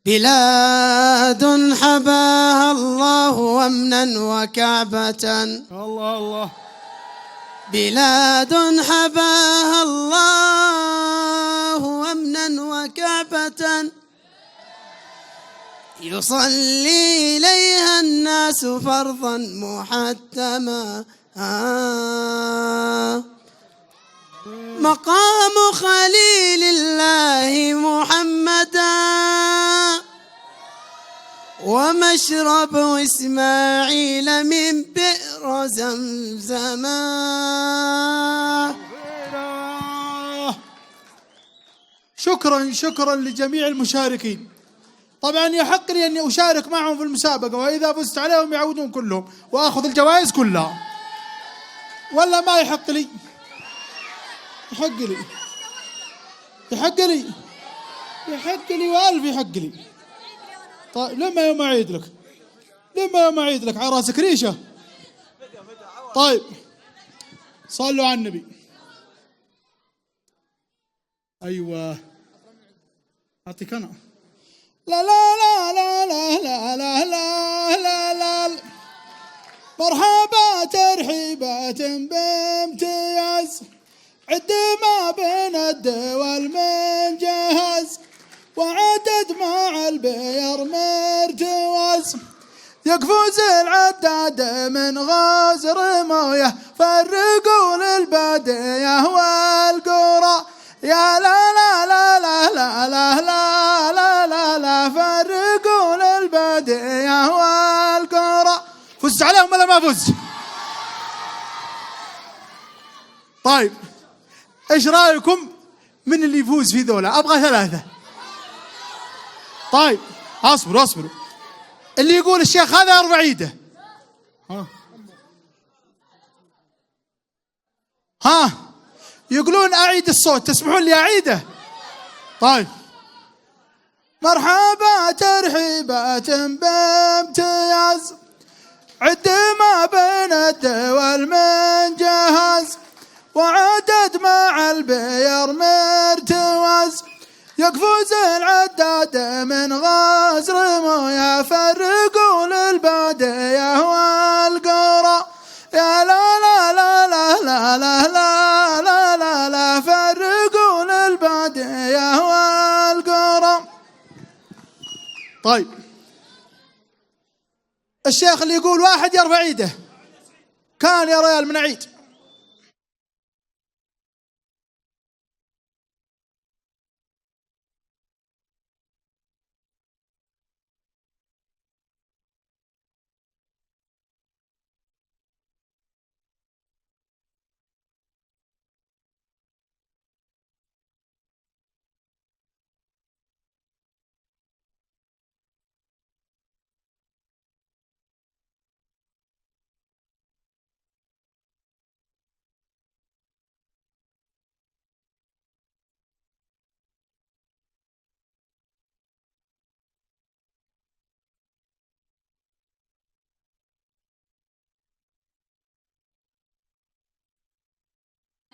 بلاد حباها الله أمنا وكعبة. الله الله. بلاد حباها الله أمنا وكعبة يصلي إليها الناس فرضا محتما. مقام خليل الله محمدا ومشرب إسماعيل من بئر زمزم. شكرا لجميع المشاركين. طبعا يحق لي أني أشارك معهم في المسابقة، وإذا فزت عليهم يعودون كلهم وأخذ الجوائز كلها، ولا ما يحق لي؟ يحق لي يحق لي يحق لي وألف يحق لي. طيب لما يوم أعيد لك، لما يوم أعيد لك على راسك ريشة. طيب صلوا على النبي. أيوة أعطيك أنا. لا لا لا لا لا لا لا لا لا لا. مرحبا ترحيبات بامتياز، عد ما بين الدول من جهز، وعدد مع البير مرتوز، يقفز العداد من غزر مويه، فرقوا للبادية والقرى. يا لا لا لا لا لا لا لا لا لا لا، فرقوا للبادية والقرى. فزت عليهم ولا ما فزت؟ طيب ايش رايكم من اللي يفوز في ذولا؟ ابغى 3. طيب اصبروا. اللي يقول الشيخ هذا ارفع ايده. ها يقولون اعيد الصوت، تسمحون لي اعيده؟ طيب مرحبا ترحيبات بامتياز، عد ما بين الدول من جهز، وعدد مع البير مرتوز، يقفز العداد من غزر مويه، فرقوا للبادية والقرى. يا لا لا لا لا لا لا لا لا لا لا، فرقوا للبادية والقرى. طيب الشيخ اللي يقول 1 يرفع ايده. كان يا ريال من عيد.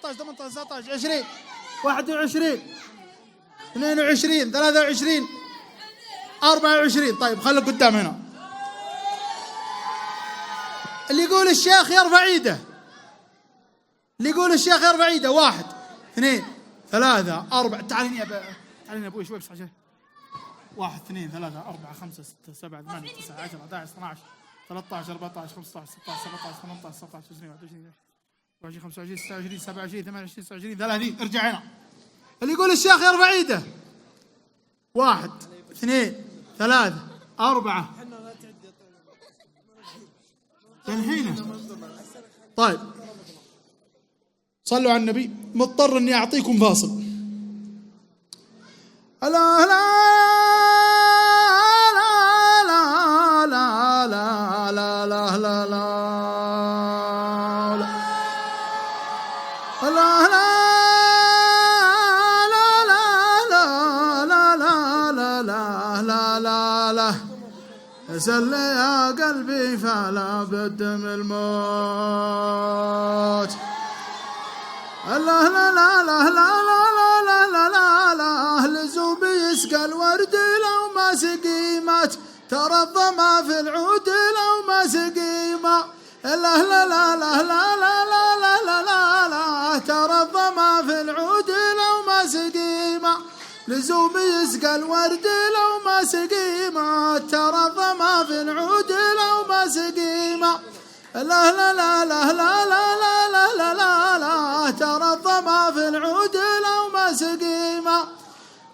تسعة 18 19 20 21 22 23 24. طيب خليك قدام هنا. اللي يقول الشيخ يرفع ايده. اللي يقول الشيخ يرفع ايده. 1 2 3 4. تعالين يا ابوي شوي بس عشان 1 2 3 4 5 6 7 8 9 10 11 12 13 14 15 16 17 18 19 20 21 25 26 27 28 29 30. ارجع هنا. اللي يقول الشيخ يرفع ايده. 1 اثنين ثلاثة أربعة الحين. طيب صلوا على النبي. مضطر اني اعطيكم فاصل. لا لا لا لا لا لا لا لا لا سل يا قلبي فلا بد من الموت. لا لا لا لا لا لا لا لا لا لا لزوم يسقى الورد لو ما سقي مات، ترى الظما في العود لو ما سقي ما. لا لا لا لا لا لا لا لا لا لا ترى الظما في العود لو ما سقي ما. لزوم يسقى الورد لو ما سقي ما، ترى الظما في العود لو ما سقي ما. لا لا لا لا لا لا لا لا لا لا لا ترى الظما في العود لو ما سقيمة.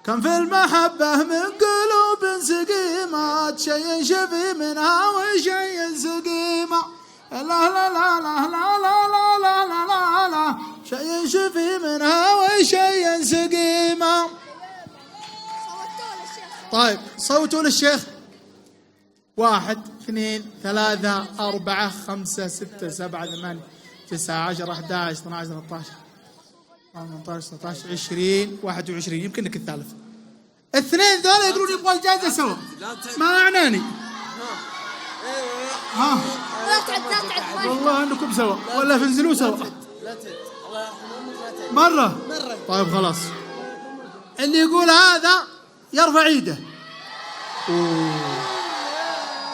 كم في المحبة من قلوب سقيمات، شيء شفي منها وشيء سقيمة. لا لا لا لا لا لا لا لا لا لا لا شيء شفي منها وشيء سقيمة. طيب صوتوا للشيخ. 1 2 3 4 5 6 7 8 9 10 11 12 13 18 19 20 21. يمكنك الثالث. الاثنين ذولا يقولون يبغوا الجائزة سوا، ما أعناني. ها لا تعد والله انكم سوا ولا تنزلوا سوا مرة. طيب خلاص، اللي يقول هذا يرفع ايده.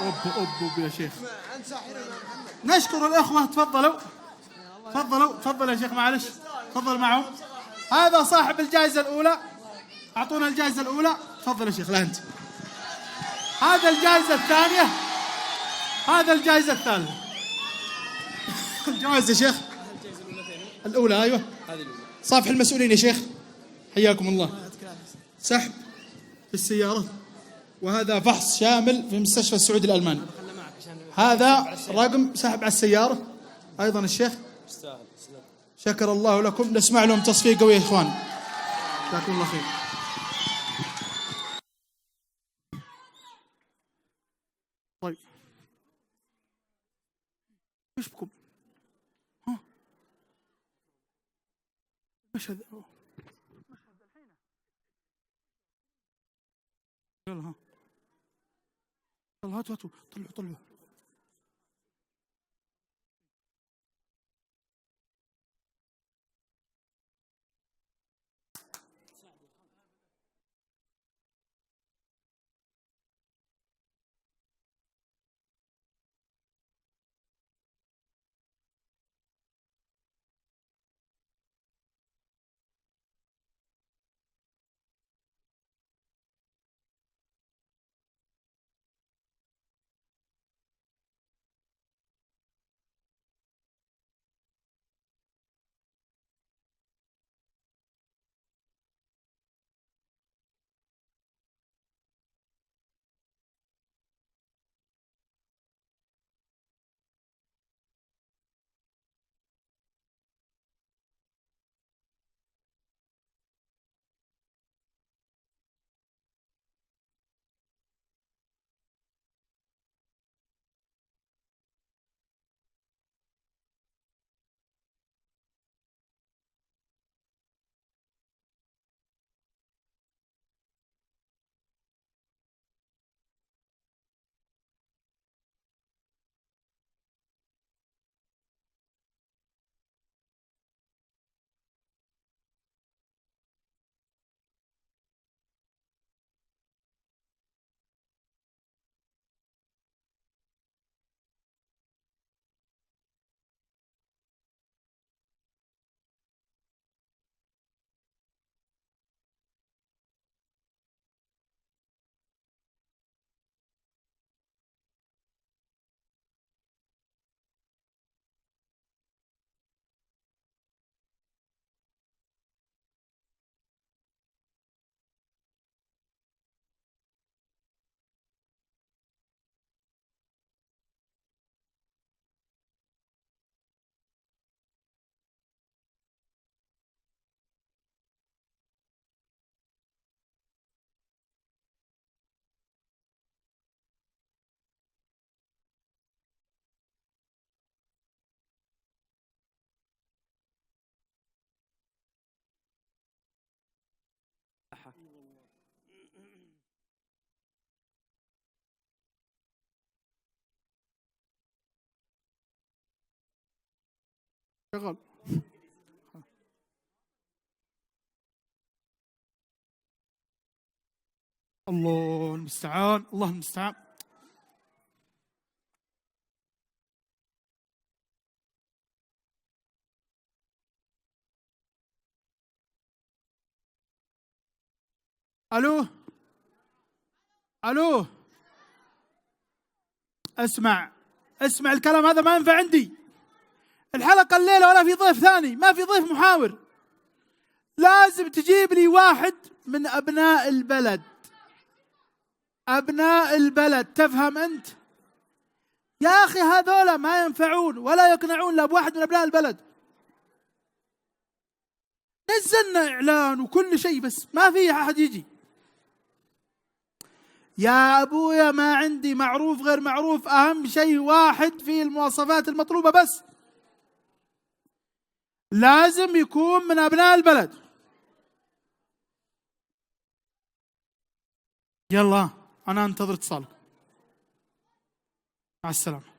أوب يا شيخ. نشكر الأخوة. تفضلوا تفضل يا شيخ، معلش تفضل معهم. هذا صاحب الجائزة الأولى، أعطونا الجائزة الأولى. تفضل يا شيخ. لا أنت. هذا الجائزة الثانية، هذا الجائزة الثالثة. الجوائز يا شيخ الأولى. أيوة صافح المسؤولين يا شيخ، حياكم الله. سحب في السيارة، وهذا فحص شامل في مستشفى السعودي الألماني. هذا رقم سحب على السيارة. أيضا الشيخ شكر الله لكم. نسمع لهم تصفيق قوي يا إخوان. جزاكم الله خير. طيب ايش بكم؟ ها مشهد يلا. ها يلا هاتوا طلعوا الصحة. شغل. الله المستعان، الله المستعان. الو الو، اسمع الكلام هذا ما ينفع عندي. الحلقة الليلة ولا في ضيف ثاني، ما في ضيف محاور. لازم تجيب لي واحد من أبناء البلد. أبناء البلد، تفهم أنت؟ يا أخي هذولا ما ينفعون ولا يقنعون لا بواحد من أبناء البلد. نزلنا إعلان وكل شيء بس ما في أحد يجي. يا أبويا ما عندي معروف غير معروف، أهم شيء واحد في المواصفات المطلوبة بس لازم يكون من أبناء البلد. يلا أنا أنتظر اتصالك، مع السلامة.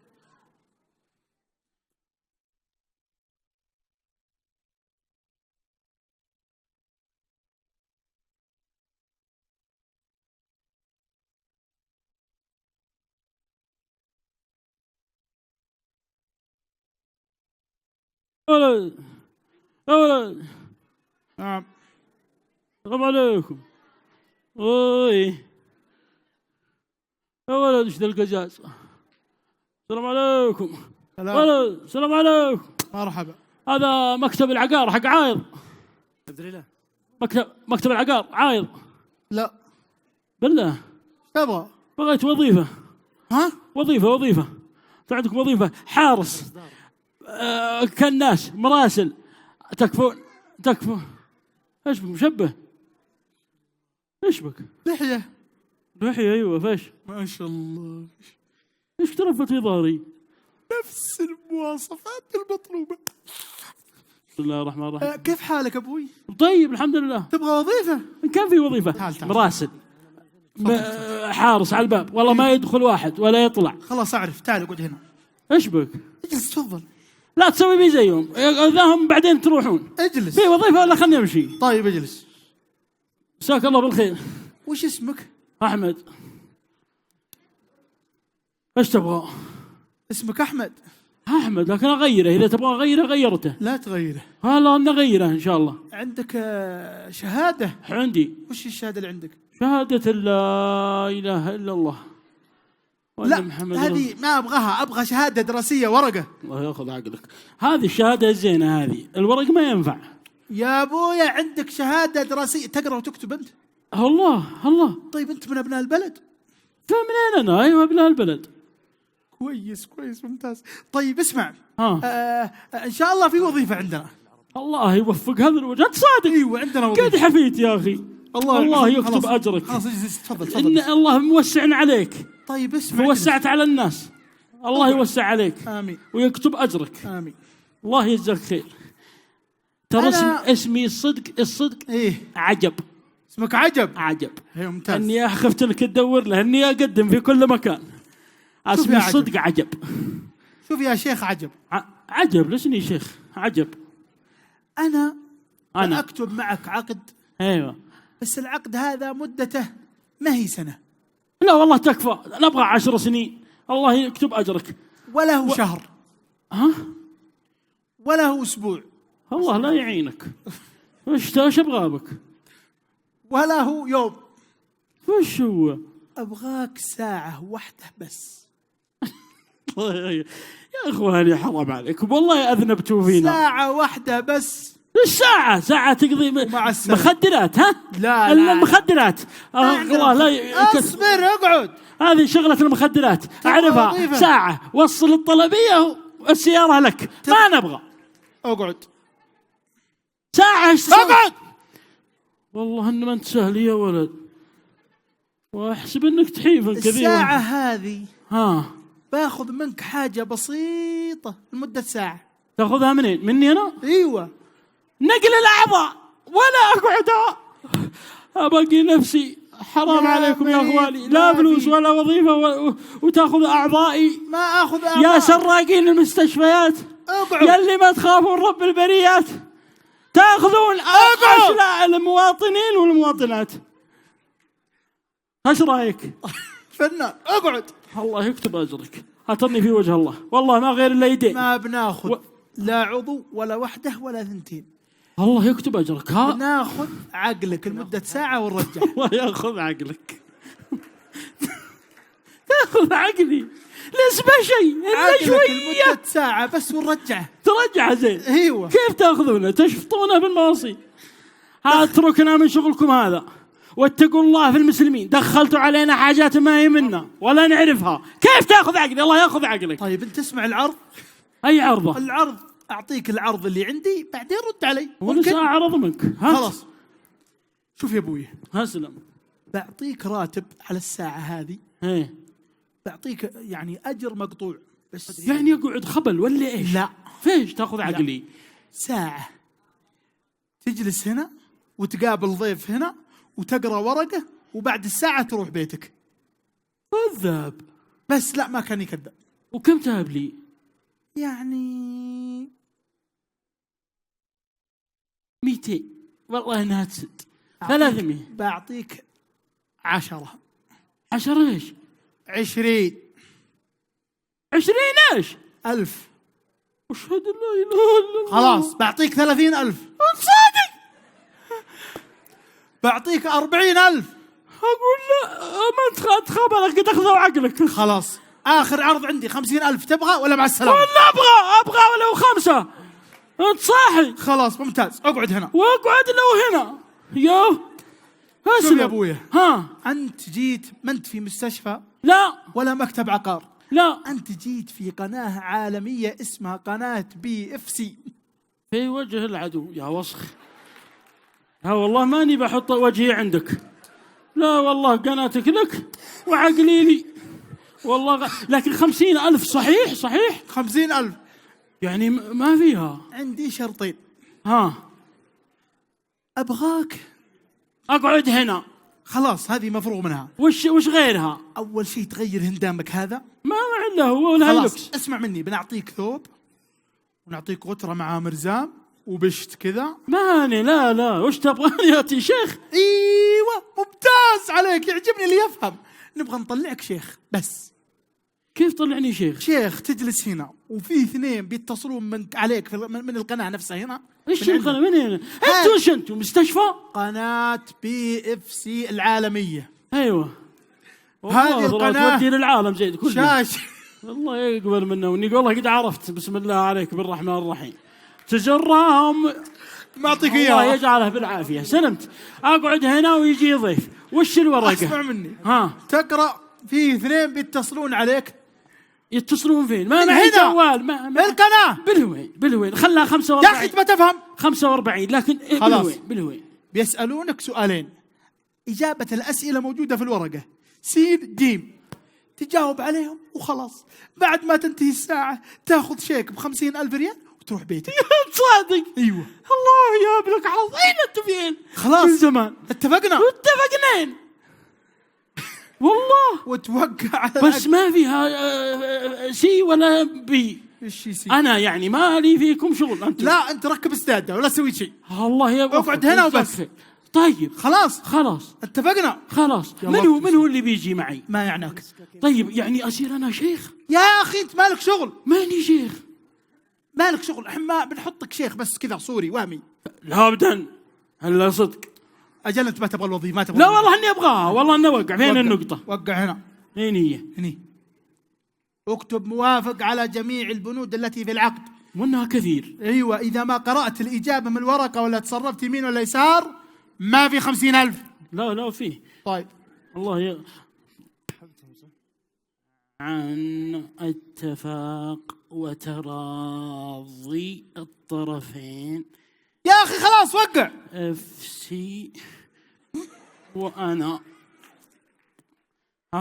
ولد يا ولد. نعم. السلام عليكم. اوي يا ولد، ايش ذا القزاز؟ السلام عليكم. ولد السلام عليكم. مرحبا. هذا مكتب العقار حق عايض. مكتب العقار عايض. لا بالله تبغى؟ بغيت وظيفة. ها؟ وظيفة. عندكم وظيفة حارس، كناس، مراسل. تكفون ايش بك مشبه؟ ايش بك؟ لحية ايوه. فايش ما شاء الله. ايش ترفت في ظهري؟ نفس المواصفات المطلوبة. بسم الله الرحمن الرحيم. كيف حالك ابوي؟ طيب الحمد لله. تبغى وظيفة؟ ان كان في وظيفة. تعال. مراسل، حارس على الباب، والله ما يدخل واحد ولا يطلع. خلاص اعرف، تعال اقعد هنا. ايش بك؟ اجلس تفضل. لا تسوي بي زيهم، اذاهم بعدين تروحون. اجلس. في وظيفة ولا خلني امشي؟ طيب اجلس. مساك الله بالخير. وش اسمك؟ احمد. ايش تبغى؟ اسمك احمد. لكن اغيره، اذا تبغى اغيره غيرته. لا تغيره. لا نغيره ان شاء الله. عندك شهادة؟ عندي. وش الشهادة اللي عندك؟ شهادة لا اله الا الله. لا هذه ما ابغاها، ابغى شهادة دراسية ورقة. الله ياخذ عقلك. هذه الشهادة الزينة، هذه الورق ما ينفع. يا ابويا عندك شهادة دراسية تقرأ وتكتب انت؟ الله. طيب انت من ابناء البلد؟ منين انا؟ ايوه ابناء البلد. كويس ممتاز. طيب اسمع، ان شاء الله في وظيفة عندنا. الله يوفق هذا الوجه. انت صادق؟ ايوه عندنا وظيفة. قد حفيت يا اخي. الله يكتب اجرك. خلاص تفضل. ان الله موسع عليك. طيب اسمع، وسعت على الناس، الله يوسع عليك. امين. ويكتب اجرك. امين. الله يجزاك خير. ترى اسمي الصدق ايه عجب. اسمك عجب. هي ممتاز. اني خفت لك تدور له، اني اقدم في كل مكان. اسمي الصدق عجب. شوف يا شيخ عجب. عجب لسني شيخ عجب. انا اكتب معك عقد. ايوه بس العقد هذا مدته ما هي سنة. لا والله تكفى، نبغى 10 سنين. الله يكتب اجرك. ولا هو شهر. ولا هو اسبوع. الله لا يعينك. ايش ابغى بك؟ ولا هو يوم. وش هو؟ ابغاك ساعة واحدة بس. يا اخواني حرام عليكم، والله اذنبتوا فينا. ساعة واحدة بس. ساعة تقضي مخدرات. لا المخدرات. الله لا اصبر اقعد. هذه شغلة المخدرات اعرفها. ساعة وصل الطلبية والسيارة لك. ما نبغى. اقعد. ساعة اقعد. والله ان ما انت سهل يا ولد، واحسب انك تحيف كثير. الساعة هذه باخذ منك حاجة بسيطة لمدة ساعة. تاخذها منين؟ مني انا؟ ايوه. نقل الاعضاء ولا اقعد. أبقي نفسي. حرام يا عليكم يا مريض، أخواني، لا ما فلوس في. ولا وظيفة وتأخذ أعضائي. ما آخذ أعضاء. يا سراقين المستشفيات، اقعد. يلي ما تخافون رب البريات، تأخذون أشلاء المواطنين والمواطنات. ايش رايك؟ فنان، اقعد. الله يكتب اجرك، هاتني في وجه الله، والله ما غير الا يدين. ما بناخذ لا عضو ولا وحده ولا ثنتين. الله يكتب اجرك. بناخذ عقلك لمده ساعه ونرجع. الله ياخذ عقلك. تاخذ عقلي لسبة شيء الا شويه لمده ساعه بس ونرجعه. ترجع زين. ايوه. كيف تاخذونه؟ تشفطونه بالمعصي. اتركنا من شغلكم هذا واتقوا الله في المسلمين. دخلتوا علينا حاجات ما هي منا ولا نعرفها. كيف تاخذ عقلي؟ الله ياخذ عقلك. طيب انت تسمع العرض؟ اي عرضه؟ العرض اعطيك العرض اللي عندي بعدين رد علي. ونسى اعرض منك. خلاص شوف يا ابوي، هسلم. بعطيك راتب على الساعه هذه. ايه بعطيك يعني اجر مقطوع بس. يعني اقعد خبل ولا ايش؟ لا. فيش تاخذ عقلي؟ ساعه تجلس هنا وتقابل ضيف هنا وتقرا ورقه وبعد الساعه تروح بيتك. كذاب. بس لا، ما كان يكذب. وكم تهب لي؟ يعني 200. والله انها تسد. 300. بعطيك 10. 10 ايش؟ 20. 20 ايش؟ 1000. اشهد ان لا اله الا الله. خلاص بعطيك 30,000. صادق؟ بعطيك 40,000. اقول لا، ما تخابرك تاخذوا عقلك. خلاص اخر عرض عندي 50,000. تبغى ولا مع السلامه؟ ولا ابغى ولو 5. انت صاحي. خلاص ممتاز، اقعد هنا. واقعد لو هنا. يو شوف يا ابويا، ها انت جيت ما انت في مستشفى لا ولا مكتب عقار. لا، انت جيت في قناه عالميه اسمها قناه BFC. في وجه العدو يا وسخ. ها والله ماني بحط وجهي عندك. لا والله قناتك لك وعقلي لي. والله لكن 50,000 صحيح؟ صحيح 50,000 يعني ما فيها. عندي شرطين. ها ابغاك اقعد هنا. خلاص هذه مفروغ منها. وش غيرها؟ اول شيء تغير هندامك هذا. ما الا هو ولا خلاص اسمع مني، بنعطيك ثوب ونعطيك غتره مع مرزام وبشت كذا. ماني لا وش تبغاني يا شيخ؟ ايوه ممتاز عليك، يعجبني اللي يفهم. نبغى نطلعك شيخ بس. كيف طلعني شيخ؟ شيخ تجلس هنا وفي 2 بيتصلون من عليك من القناه نفسها هنا. ايش القناه؟ من هنا؟ انتوا وش انتوا؟ مستشفى؟ قناه BFC العالميه. ايوه هذه القناه تودي للعالم زي كله. شاش. الله يقبل منا وني. والله قد عرفت. بسم الله عليك بالرحمن الرحيم. تجرهم ما اعطيك اياه. الله اياها. يجعله بالعافيه. سلمت. اقعد هنا ويجي ضيف. وش الورقه؟ اسمع مني. ها تقرا في 2 بيتصلون عليك. يتصلون فين؟ ما معي جوال. ما القناه بالوين خلها 45. يا اخي ما تفهم. 45 لكن بالوين بيسالونك سؤالين، اجابه الاسئله موجوده في الورقه، سين جيم، تجاوب عليهم وخلاص. بعد ما تنتهي الساعه تاخذ شيك ب50,000 ريال وتروح بيتك. تصادق؟ ايوه. الله يا لك حظ. اين انتوا فين؟ خلاص من زمان اتفقنا. والله. وتوقع على بس ما فيها سي ولا بي. ايش سي؟ انا يعني ما لي فيكم شغل. انتم لا انت ركب استاده ولا سوي شيء. الله يبارك. اقعد هنا وبس. طيب خلاص اتفقنا. خلاص. من هو اللي بيجي معي؟ ما يعناك. طيب يعني اصير انا شيخ؟ يا اخي انت مالك شغل. ماني شيخ. مالك شغل. احنا بنحطك شيخ بس كذا صوري وهمي. لا ابدا. هلا صدق. اجل انت ما تبغى الوظيفه. ما تبغى. لا والله اني ابغاها. والله اني اوقع. فين النقطه؟ وقع هنا. فين هي؟ هني. اكتب موافق على جميع البنود التي في العقد. وانها كثير. ايوه اذا ما قرات الاجابه من الورقه ولا تصرفت يمين ولا يسار ما في 50,000. لا فيه. طيب الله عن اتفاق وتراضي الطرفين. يا اخي خلاص وقع. FC وانا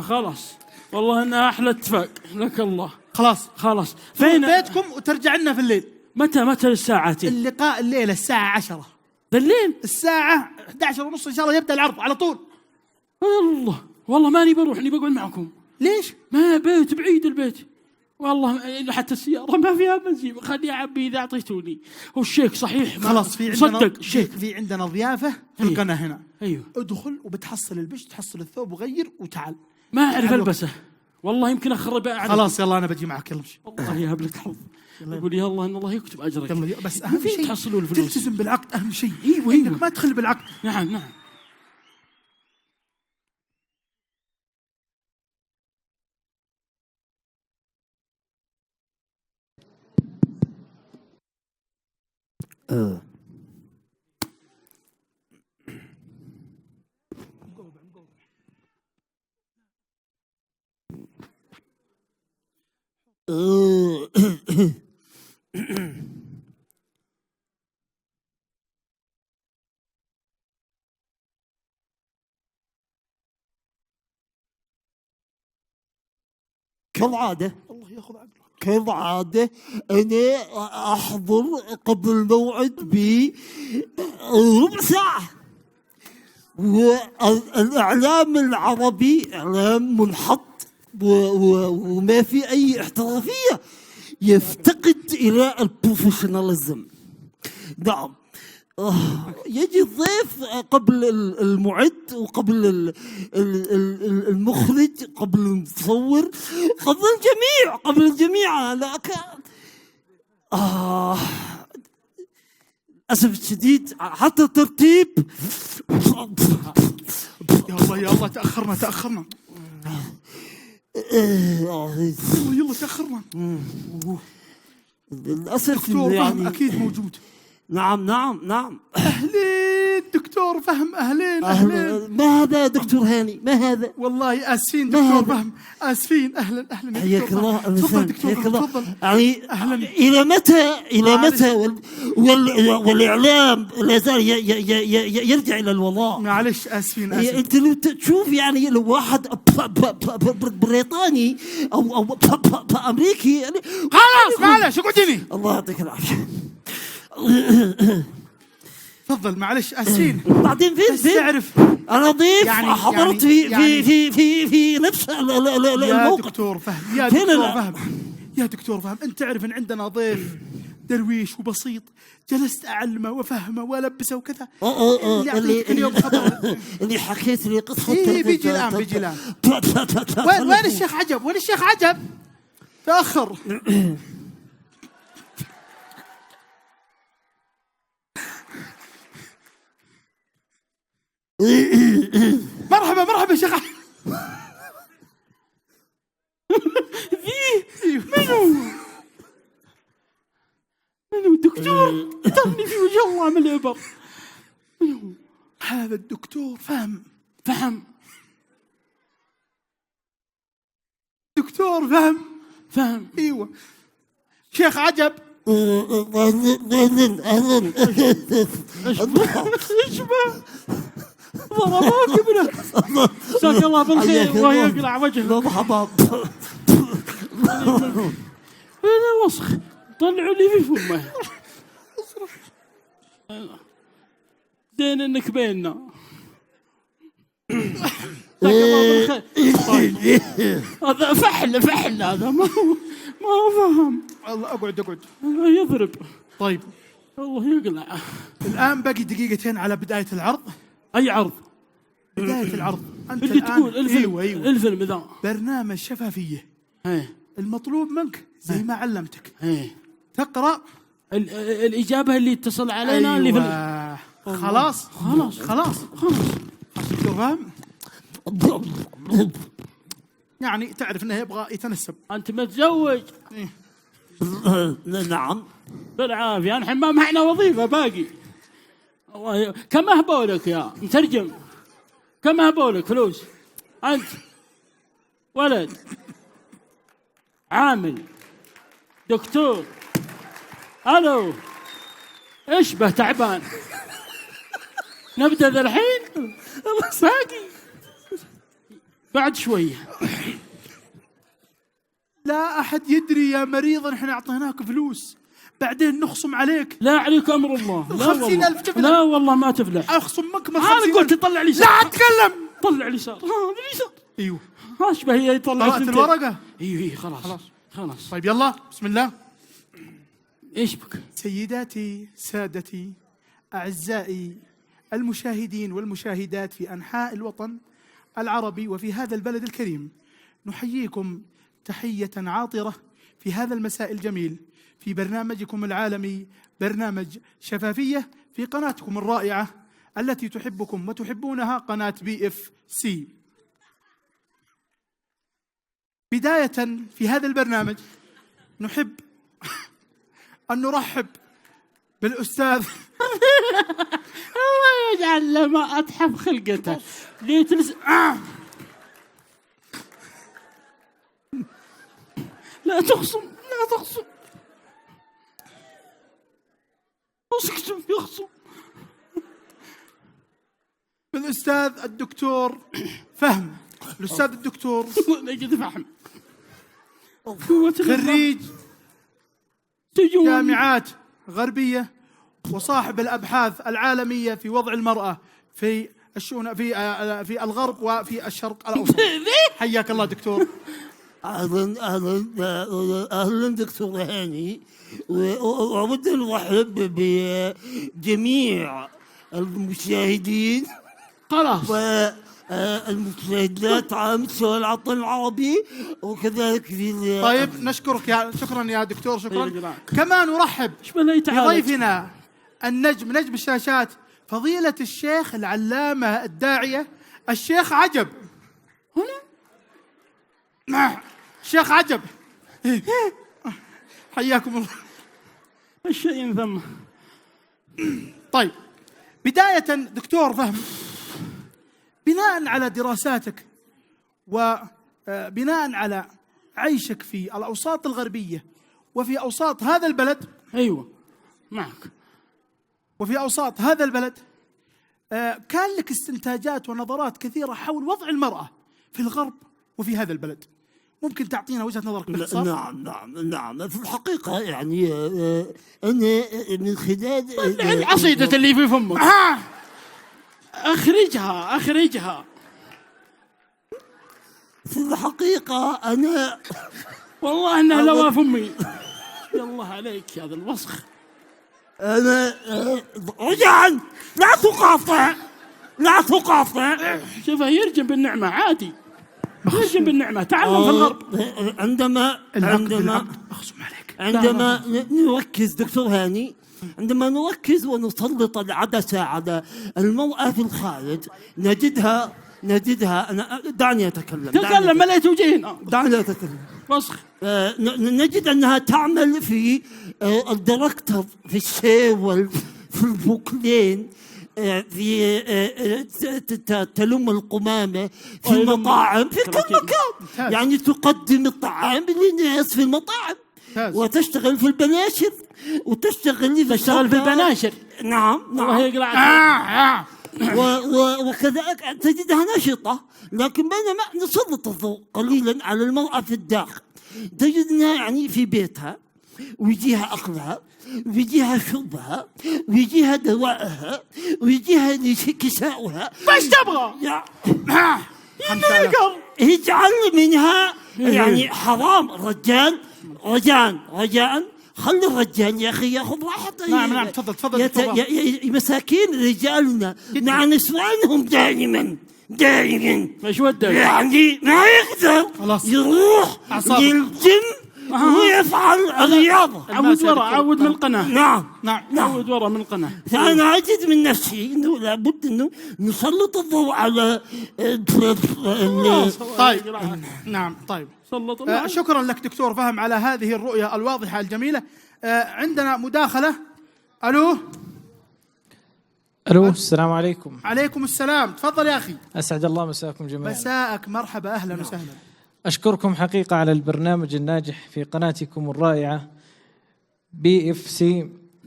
خلاص. والله انها احلى اتفاق. لك الله. خلاص فين بيتكم وترجع لنا في الليل. متى الساعة؟ اللقاء الليله الساعه 10. بالليل الساعة 11:30 إن شاء الله يبدأ العرض على طول. الله والله ماني بروح، اني بقعد معكم. ليش؟ ما بيت بعيد البيت والله، إلا حتى السيارة ما فيها بنزين، خليني أعبي إذا أعطيتوني. هو الشيك صحيح خلاص في عندنا صدق الشيك. في عندنا ضيافة في القناة هنا. أيوه ادخل وبتحصل البش، تحصل الثوب وغير وتعال. ما أعرف ألبسه والله، يمكن أخرب. خلاص يلا أنا بجي معك، يلا امشي. الله يهب لك حظ. يقول يا الله ان الله يكتب اجرك. يلا بس اهم شيء تحصلوا الفلوس، تلتزم بالعقد، اهم شيء. ايوه انك ما تدخل بالعقد. نعم نعم. كالعادة كالعادة أنا أحضر قبل الموعد بربع ساعة، والإعلام العربي إعلام منحط وما في أي احترافية، يفتقد إلى البروفيشناليزم. نعم يجي الضيف قبل المعد وقبل المخرج قبل المصور قبل الجميع لكن للأسف الشديد حتى ترتيب. يا الله تأخرنا يلا تأخرنا. للأسف دكتور يعني فهم أكيد موجود. نعم أهلين دكتور فهم، أهلين. ما هذا دكتور هاني؟ ما هذا؟ والله آسفين دكتور فهم، آسفين. أهلا حياك الله. تفضل دكتور، تفضل. يعني أهلا. إلى متى والإعلام لا زال يرجع إلى الوضع؟ معلش آسفين. أنت لو تشوف يعني لو واحد بريطاني أو أمريكي خلاص معلش اقعديني. الله يعطيك العافية. تفضل معلش آسفين. بعدين فين تعرف أنا ضيف يعني حضرت في نفس الموقع. يا دكتور فهم، يا دكتور فهم أنت تعرف إن عندنا ضيف درويش وبسيط، جلست أعلمه وفهمه وألبسه وكذا. اللي حكيت لي قصة. بيجي الآن. وين الشيخ عجب؟ تأخر. مرحبا شيخ. منو دكتور؟ ترني في وجه الله من الإبر. هذا الدكتور فهم. دكتور فهم. ايوه شيخ عجب. ضربوك ابنه. جزاك الله بالخير ويقلع وجهه. مرحبا. هذا وسخ، طلعوا لي في فمه. دين انك بيننا. جزاك الله بالخير. هذا فحل هذا ما هو فهم. الله اقعد. يضرب. طيب الله يقلع. الآن باقي دقيقتين على بداية العرض. أي عرض؟ بداية العرض. أنت اللي الآن تقول الفيلم. أيوة. الفيلم ذا برنامج شفافية. المطلوب منك زي ما علمتك تقرأ الإجابة اللي اتصل علينا. أيوة. اللي في خلاص. فهم؟ يعني تعرف انه يبغى يتنسب. انت متزوج؟ نعم بالعافية. الحين ما معنا وظيفة باقي. الله كم أهبولك يا مترجم؟ كم أهبولك فلوس؟ أنت ولد عامل دكتور. ألو اشبه تعبان. نبدأ ذا الحين باقي بعد شوية. لا أحد يدري يا مريض، احنا أعطيناك فلوس بعدين نخصم عليك. لا عليك امر الله. لا 50,000 تفلح. لا والله ما تفلح. اخصمك من انا 50,000. قلت طلع لي لا اتكلم. طلع لي صار. باليسار. ايوه. اشبه هي يطلع طلعت الورقه. ايوه خلاص. طيب يلا بسم الله. ايش بك؟ سيداتي سادتي اعزائي المشاهدين والمشاهدات في انحاء الوطن العربي وفي هذا البلد الكريم، نحييكم تحية عاطرة في هذا المساء الجميل في برنامجكم العالمي، برنامج شفافية في قناتكم الرائعة التي تحبكم وتحبونها، قناة BFC. بداية في هذا البرنامج نحب أن نرحب بالأستاذ الله يجعل له ما أتحف خلقته. ليه تلس لا تخصم. اسكتم يخصم. بالأستاذ الدكتور فهم. الأستاذ الدكتور نجد فهم خريج جامعات غربية وصاحب الأبحاث العالمية في وضع المرأة في الشؤون في الغرب وفي الشرق الأوسط. حياك الله دكتور. أهلا دكتور هاني، وأود أن أرحب بجميع المشاهدين خلاص والمشاهدات على مستوى الوطن العربي وكذلك في طيب نشكرك شكرا يا دكتور. شكرا. كما نرحب بضيفنا النجم نجم الشاشات فضيلة الشيخ العلامة الداعية الشيخ عجب. هنا الشيخ عجب. حياكم الله. الشيء ثم. طيب بداية دكتور فهم، بناء على دراساتك وبناء على عيشك في الأوساط الغربية وفي أوساط هذا البلد. أيوة معك. وفي أوساط هذا البلد كان لك استنتاجات ونظرات كثيرة حول وضع المرأة في الغرب وفي هذا البلد. ممكن تعطينا وجهة نظرك باختصار؟ نعم في الحقيقة يعني أنا من خلال العصيدة اللي في فمك أخرجها في الحقيقة أنا والله أنها لوا فمي. يالله عليك هذا الوسخ. أنا رجعا لا تقاطع. شوفه يرجم بالنعمة عادي. يرجم بالنعمة. تعلم في الغرب. عندما نركز دكتور هاني، عندما نركز ونسلط العدسة على المرأة في الخارج نجدها أنا دعني أتكلم ما لا توجيهنا. دعني أتكلم. وسخ. نجد أنها تعمل في الدركتر في الشيول في البوكلين في تلم القمامة في المطاعم في كل مكان. يعني تقدم الطعام للناس في المطاعم وتشتغل في البناشر وتشتغل في البناشر. نعم وكذلك تجدها نشطة. لكن بينما نسلط الضوء قليلا على المرأة في الداخل تجدها يعني في بيتها ويجيها أكلها ويجيها شربها ويجيها دوائها ويجيها كساؤها. ايش تبغى؟ يجعل منها يعني حرام. رجاء خلي الرجال يا أخي يأخذ راحته. نعم تفضل. مساكين رجالنا مع نسوانهم دائما ايش ودك؟ يعني ما يقدر يروح للجيم ويفعل الرياضة. عود من القناة. نعم عود ورا من القناة. فأنا أجد من نفسي إنه لابد إنه نسلط الضوء على طيب نعم طيب. شكرا لك دكتور فهم على هذه الرؤية الواضحة الجميلة. عندنا مداخلة. ألو السلام عليكم. عليكم السلام. تفضل يا أخي. أسعد الله مساكم جميعا. مساءك مرحبا أهلا وسهلا. أشكركم حقيقة على البرنامج الناجح في قناتكم الرائعة BFC.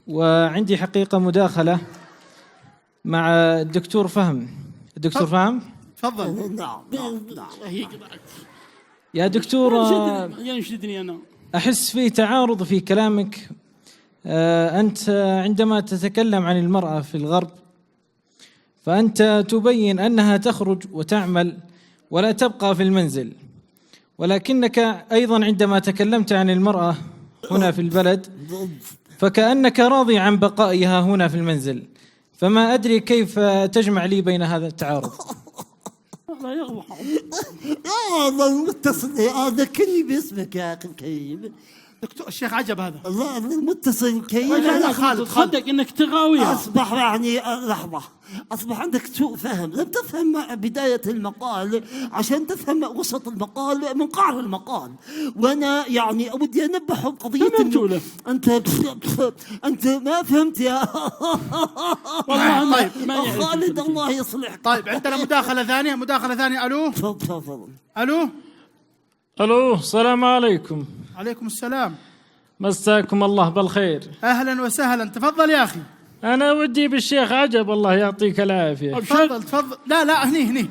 وعندي حقيقة مداخلة مع الدكتور فهم. الدكتور فهم تفضل. نعم يا دكتور ينشدني أنا. أحس في تعارض في كلامك أنت عندما تتكلم عن المرأة في الغرب فأنت تبين أنها تخرج وتعمل ولا تبقى في المنزل، ولكنك أيضا عندما تكلمت عن المرأة هنا في البلد فكأنك راضي عن بقائها هنا في المنزل، فما أدري كيف تجمع لي بين هذا التعارض. هذا المتصل هذا كني باسمك يا أخي الكريم. دكتور الشيخ عجب هذا. لا المتصل الكريم. لا خالد صدق انك تغاويها. اصبح يعني لحظه، اصبح عندك سوء فهم، لم تفهم بدايه المقال عشان تفهم وسط المقال من قعر المقال، وانا يعني ودي انبه قضيه انت ما فهمت يا والله. طيب خالد الله يصلحك. طيب عندنا مداخله ثانيه. الو تفضل. الو السلام عليكم. عليكم السلام. مساكم الله بالخير. اهلا وسهلا، تفضل يا اخي. انا ودي بالشيخ عجب الله يعطيك العافيه. تفضل. لا هني.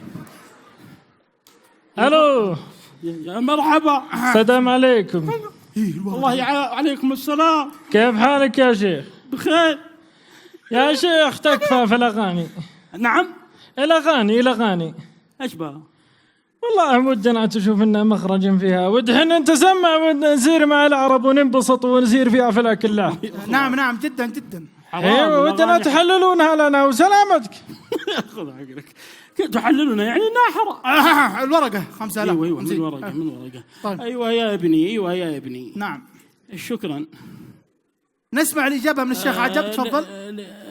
الو يا مرحبا. السلام عليكم. الله عليكم السلام. كيف حالك يا شيخ؟ بخير يا شيخ. تكفى في الاغاني. نعم الاغاني ايش بها؟ والله ودنا تشوف لنا مخرج فيها، ودحين نتسمع ونسير مع العرب وننبسط ونسير فيها فلا كلها. نعم جدا. ايوه ودنا تحللونها لنا وسلامتك. خذ حقك. تحللونها يعني انها حرام. الورقه 5000. ايوه من ورقه. طيب. ايوه يا ابني. نعم شكرا. نسمع الاجابه من الشيخ عجب. تفضل.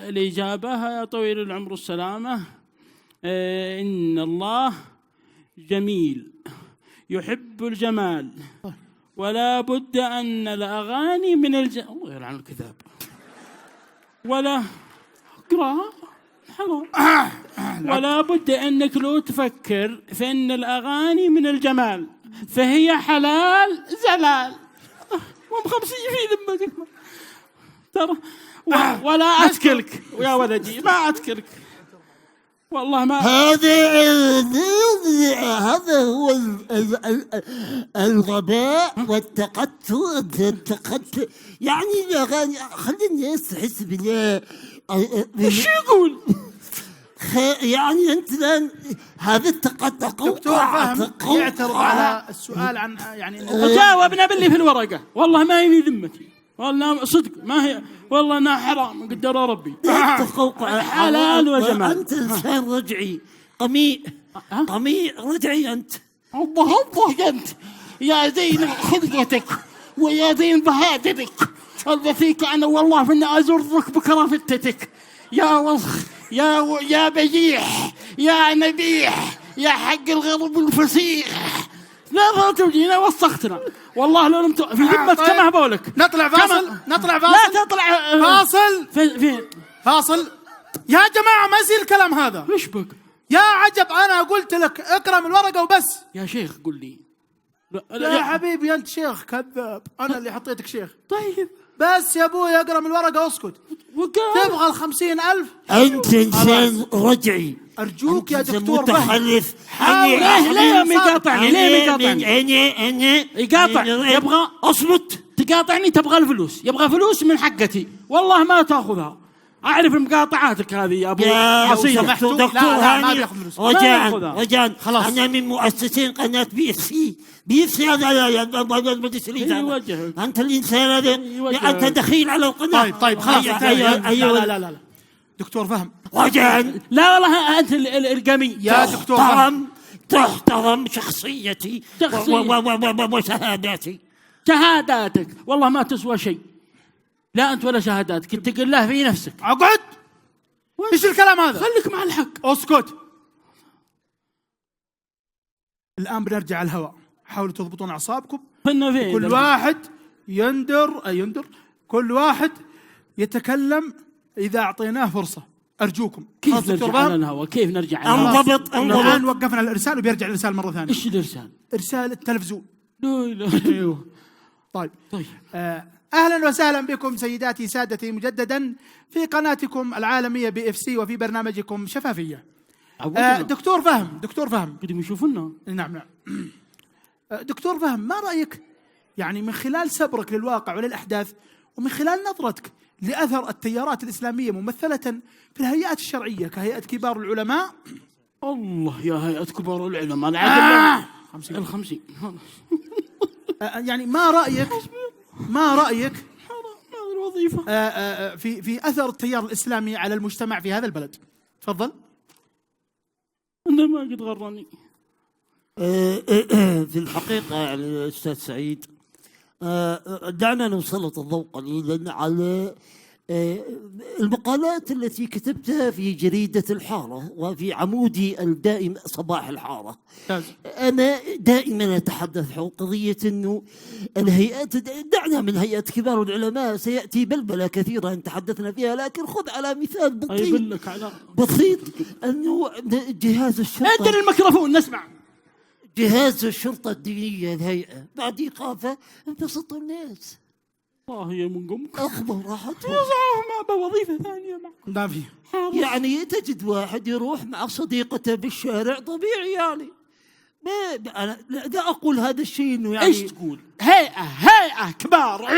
الاجابه يا طويل العمر والسلامه، ان الله جميل يحب الجمال، ولا بد أن الأغاني من الله يلعن الكذاب. ولا اقرأ حرام. ولا بد أنك لو تفكر فإن الأغاني من الجمال فهي حلال زلال. ومخمسين في ذمتك ترى. ولا أتكلك يا ولدي، ما أتكلك والله ما. هذا هو الغباء والتقتل. يعني الأغاني خليني أحس بالله. ايش يقول؟ يعني أنت الآن هذا التقتل. دكتور فهم يعترض على السؤال عن يعني جاوبنا باللي في الورقة. والله ما هي في ذمتي، والله صدق ما هي، والله انها حرام قدر ربي. حلال وجمال. انت انسان رجعي قميء رجعي انت. الله انت يا زين خلقتك ويا زين بهادتك التي انا والله اني ازرك بكرافتتك يا وسخ يا بجيح يا نبيح يا حق الغضب الفسيح. لا تجينا وسختنا والله لو لم في ذمتك ما بقولك. نطلع فاصل. لا تطلع فاصل. فين فاصل يا جماعه. ما يصير الكلام هذا. ايش بك يا عجب؟ انا قلت لك اقرا من الورقه وبس. يا شيخ قل لي. يا حبيبي انت شيخ كذاب، انا اللي حطيتك شيخ. طيب بس يا ابوي اقرا من الورقه واسكت. تبغى 50,000؟ انت انسان رجعي ارجوك يا دكتور متخلف. ليه مقاطعني؟ أنا يقاطع يبغى اصمت. تقاطعني تبغى الفلوس، يبغى فلوس من حقتي والله ما تاخذها. اعرف مقاطعاتك هذه يا ابو عصير. دكتور هاني رجاء خلاص. انا من مؤسسين قناه بي اف سي هذا انت الانسان هذا انت دخيل على القناه. طيب خلاص. لا دكتور فهم رجاء. لا والله انت القمي يا دكتور فهم. تحترم شخصيتي وشهاداتي. شهاداتك والله ما تسوى شيء، لا أنت ولا شهاداتك، اتق الله في نفسك. اقعد. ايش الكلام هذا؟ خليك مع الحق. اسكت. الآن بنرجع على الهواء. حاولوا تضبطون أعصابكم. كل واحد يندر كل واحد يتكلم إذا أعطيناه فرصة. أرجوكم. كيف نرجع على الهواء؟ كيف نرجع على الهواء؟ انضبط. الآن وقفنا الإرسال وبيرجع الإرسال مرة ثانية. إيش الإرسال؟ إرسال التلفزيون. لا. طيب. أهلا وسهلا بكم سيداتي سادتي مجددا في قناتكم العالمية BFC وفي برنامجكم شفافية. دكتور فهم قدم يشوفنا. نعم. دكتور فهم، ما رأيك يعني من خلال سبرك للواقع وللأحداث ومن خلال نظرتك لأثر التيارات الإسلامية ممثلة في الهيئات الشرعية كهيئة كبار العلماء. الله يا هيئة كبار العلماء 50 يعني ما رأيك الوظيفة في أثر التيار الإسلامي على المجتمع في هذا البلد؟ تفضل. أنا ما قد غرني. في الحقيقة يعني أستاذ سعيد، دعنا نسلط الضوء قليلا على المقالات التي كتبتها في جريدة الحارة وفي عمودي الدائم صباح الحارة. أنا دائما أتحدث حول قضية أنه الهيئات، دعنا من هيئة كبار العلماء سيأتي بلبلة كثيرة أن تحدثنا فيها، لكن خذ على مثال بسيط أنه جهاز الشرطة. ادر الميكروفون نسمع. جهاز الشرطة الدينية الهيئة بعد إيقافه انبسطوا الناس. الله يمنكم. أخبر راحتهم. ما بوظيفة ثانية ما في. يعني تجد واحد يروح مع صديقته بالشارع طبيعي يعني. ما أنا لا أقول هذا الشيء إنه يعني. إيش تقول؟ هيئة كبار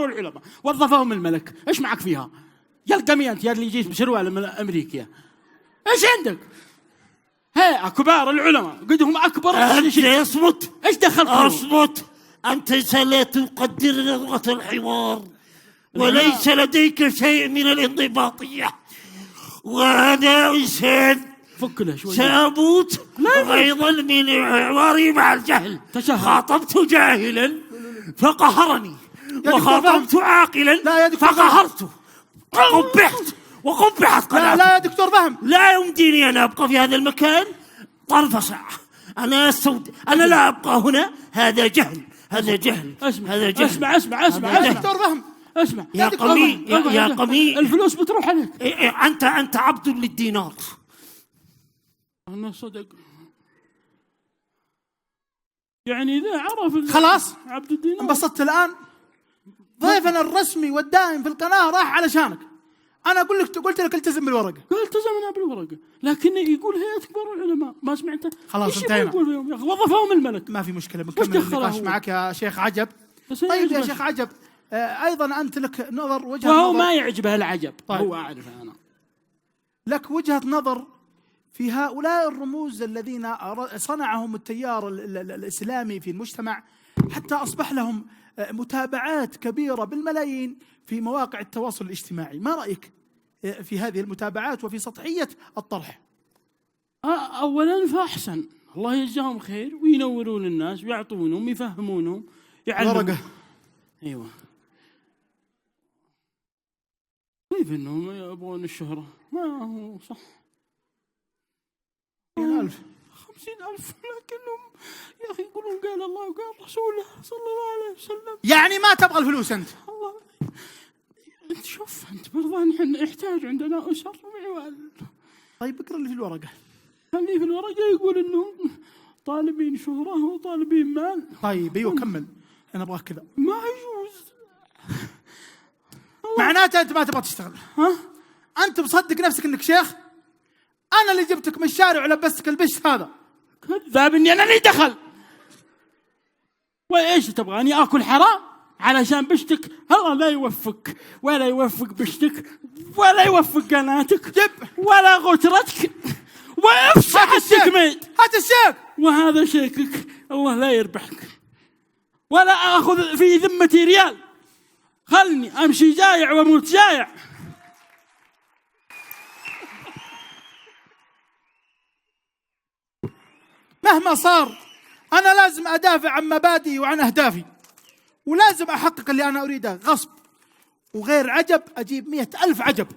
العلماء وظفهم الملك، إيش معك فيها؟ يا القمي أنت يا اللي جيت بشروال من أمريكا. إيش عندك؟ هيئة كبار العلماء قدهم أكبر. اصمت. إيش دخلت؟ اصمت. أنت لا تقدر لغة الحوار وليس لديك شيء من الانضباطية، وأنا إنسان سأموت غيظا من حواري مع الجهل. خاطبت جاهلا فقهرني، وخاطبت عاقلا فقهرته، وقبحت قناته. لا يا دكتور فهم، لا يمديني أن أبقى في هذا المكان طرف ساعة. أنا لا أبقى هنا. هذا جهل. اسمع دكتور فهم، اسمع يا قمي الفلوس بتروح عليك. أنت عبد للدينار. أنا صدق يعني إذا عرف خلاص عبد الدينار انبسطت الآن. ضيفنا الرسمي والدائم في القناة راح علشانك. أنا قلت لك التزم بالورقة. التزمنا بالورقة، لكن يقول هيئة كبار العلماء ما سمعته. خلاص انتهينا. وظفهم الملك. ما في مشكلة، بنكمل النقاش معك يا شيخ عجب. طيب يا شيخ عجب، أيضا أنت لك نظر وجهة وهو نظر. ما يعجبه العجب. طيب. هو أعرفه أنا. لك وجهة نظر في هؤلاء الرموز الذين صنعهم التيار الإسلامي في المجتمع حتى أصبح لهم متابعات كبيرة بالملايين في مواقع التواصل الاجتماعي. ما رأيك في هذه المتابعات وفي سطحية الطرح؟ أولا فأحسن، الله يجزاهم خير وينورون الناس ويعطونهم يفهمونهم يعلمون. ورقة. أيوة. كيف إنهم يبغون الشهرة؟ ما هو صح. 50,000 لكنهم يا أخي يقولون قال الله وقال رسوله صلى الله عليه وسلم. يعني ما تبغى الفلوس أنت؟ الله. أنت شوف أنت برضه نحن نحتاج عندنا أسر وعوال. طيب اقرأ اللي في الورقة. اللي في الورقة يقول إنه طالبين شهرة وطالبين مال. طيب ايوه كمل، أنا أبغى كذا. ما يجوز. معناته أنت ما تبغى تشتغل. أنت مصدق نفسك إنك شيخ؟ أنا اللي جبتك من الشارع ولبستك البشت هذا. كذاب إني أنا اللي دخل. وإيش تبغاني آكل حرام علشان بشتك؟ الله لا يوفق ولا يوفق بشتك ولا يوفق قناتك ولا غترتك وافسح التكميد. هات الشيك. وهذا شيكك الله لا يربحك ولا آخذ في ذمتي ريال. خلني أمشي جايع وأموت جايع. مهما صار أنا لازم أدافع عن مبادئي وعن أهدافي، ولازم أحقق اللي أنا أريده. غصب وغير عجب أجيب 100,000 عجب.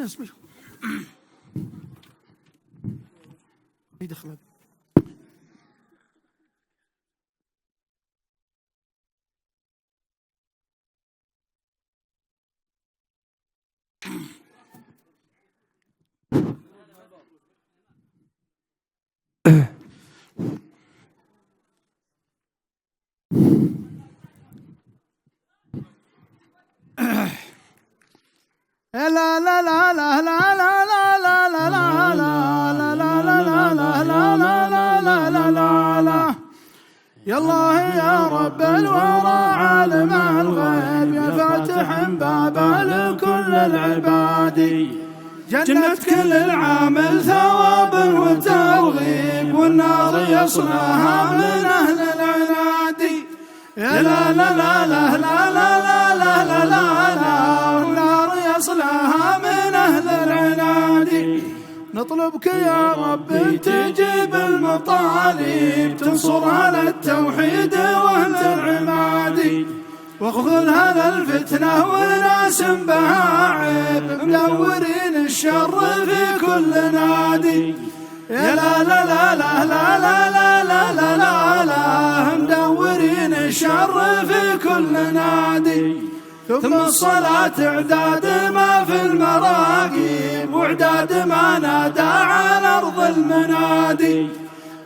الناس يدخل لا لا لا لا لا لا لا لا لا لا لا لا لا لا لا يا الله يا رب الورى عالم الغيب يا فاتح باب لكل العباد جنة كل العامل ثواب وترغيب والنار يصلها من أهل العناد يا لا لا لا لا لا لا لا لا لا والنار يصلها من أهل العناد نطلبك يا رب تجيب المطالب تنصر على التوحيد واهل العماد واخذل هذا الفتنة وناس بها عيب مدورين الشر في كل نادي يا لا لا لا لا لا لا لا لا لا لا لا مدورين الشر في كل نادي ثم الصلاة إعداد ما في المراقيب وإعداد ما نادى على أرض المنادي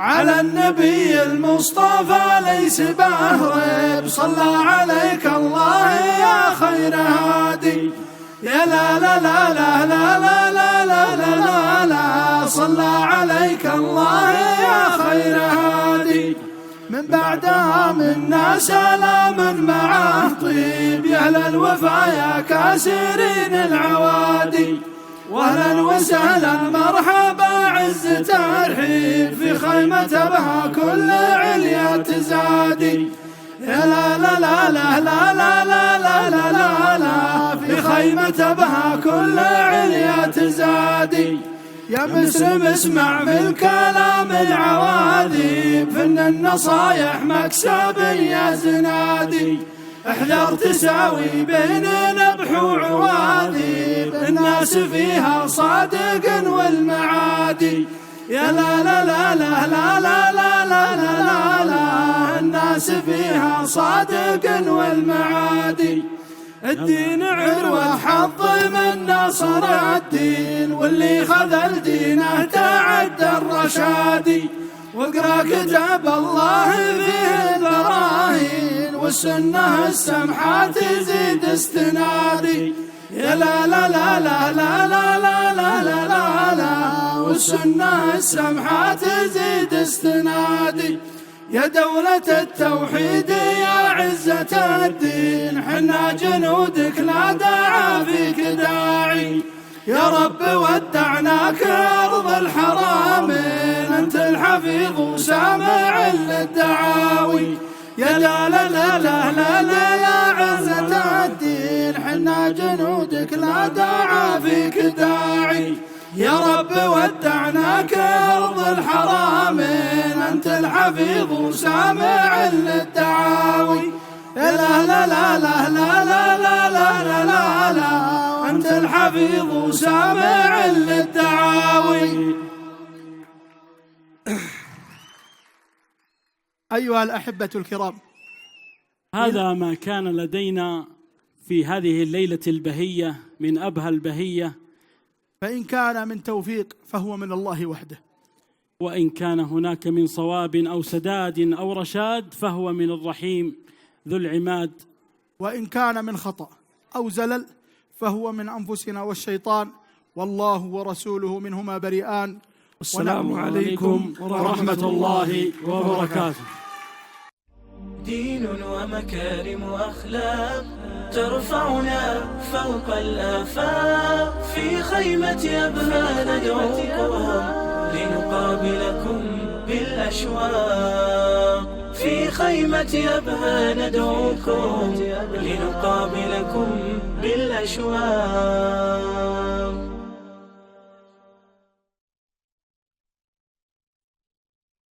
على النبي المصطفى ليس بهرب صلى عليك الله يا خير هادي يا لا لا لا لا لا لا لا لا لا لا لا صلى عليك الله يا خير هادي من بعدها منا سلام معه طيب يا أهل الوفا يا كاسرين العوادي واهلا وسهلا مرحبا عز ترحيب في خيمة بها كل عليا تزادي يا لا لا لا لا لا لا لا لا لا لا لا في خيمة بها كل عليا تزادي يا مسلم اسمع في الكلام العواذب فن النصايح مكسب يا زنادي احذر تساوي بين نبح وعواذب الناس فيها صادق والمعادي يا لا لا لا لا لا لا لا لا لا لا الناس فيها صادق والمعادي الدين عروة حظ من نصر الدين واللي خذل دينه تعدى الرشادي واقرا كتاب الله فيه البراهين والسنة السمحة تزيد استنادي يا لا لا لا لا لا لا لا لا لا لا لا والسنة السمحة تزيد استنادي يا دولة التوحيد يا عزة الدين حنا جنودك لا داعى فيك داعي يا رب ودعناك أرض الحرامين أنت الحفيظ وسامع للدعاوي يا لا لا لا لا لا لا يا عزة الدين حنا جنودك لا داعى فيك داعي يا رب ودعناك أرض الحرامين أنت الحفيظ وسامع للدعاوي لا لا لا لا لا لا لا لا لا لا أنت الحفيظ وسامع للدعاوي. أيها الأحبة الكرام، هذا ما كان لدينا في هذه الليلة البهية من أبهى البهية، فإن كان من توفيق فهو من الله وحده، وإن كان هناك من صواب أو سداد أو رشاد فهو من الرحيم ذو العماد، وإن كان من خطأ أو زلل فهو من أنفسنا والشيطان، والله ورسوله منهما بريئان. والسلام عليكم ورحمة الله وبركاته. دين ومكارم وأخلاق ترفعنا فوق الآفاق، في خيمة أبها ندعوكم لنقابلكم بالأشواق، في خيمة أبها ندعوكم لنقابلكم بالأشواق.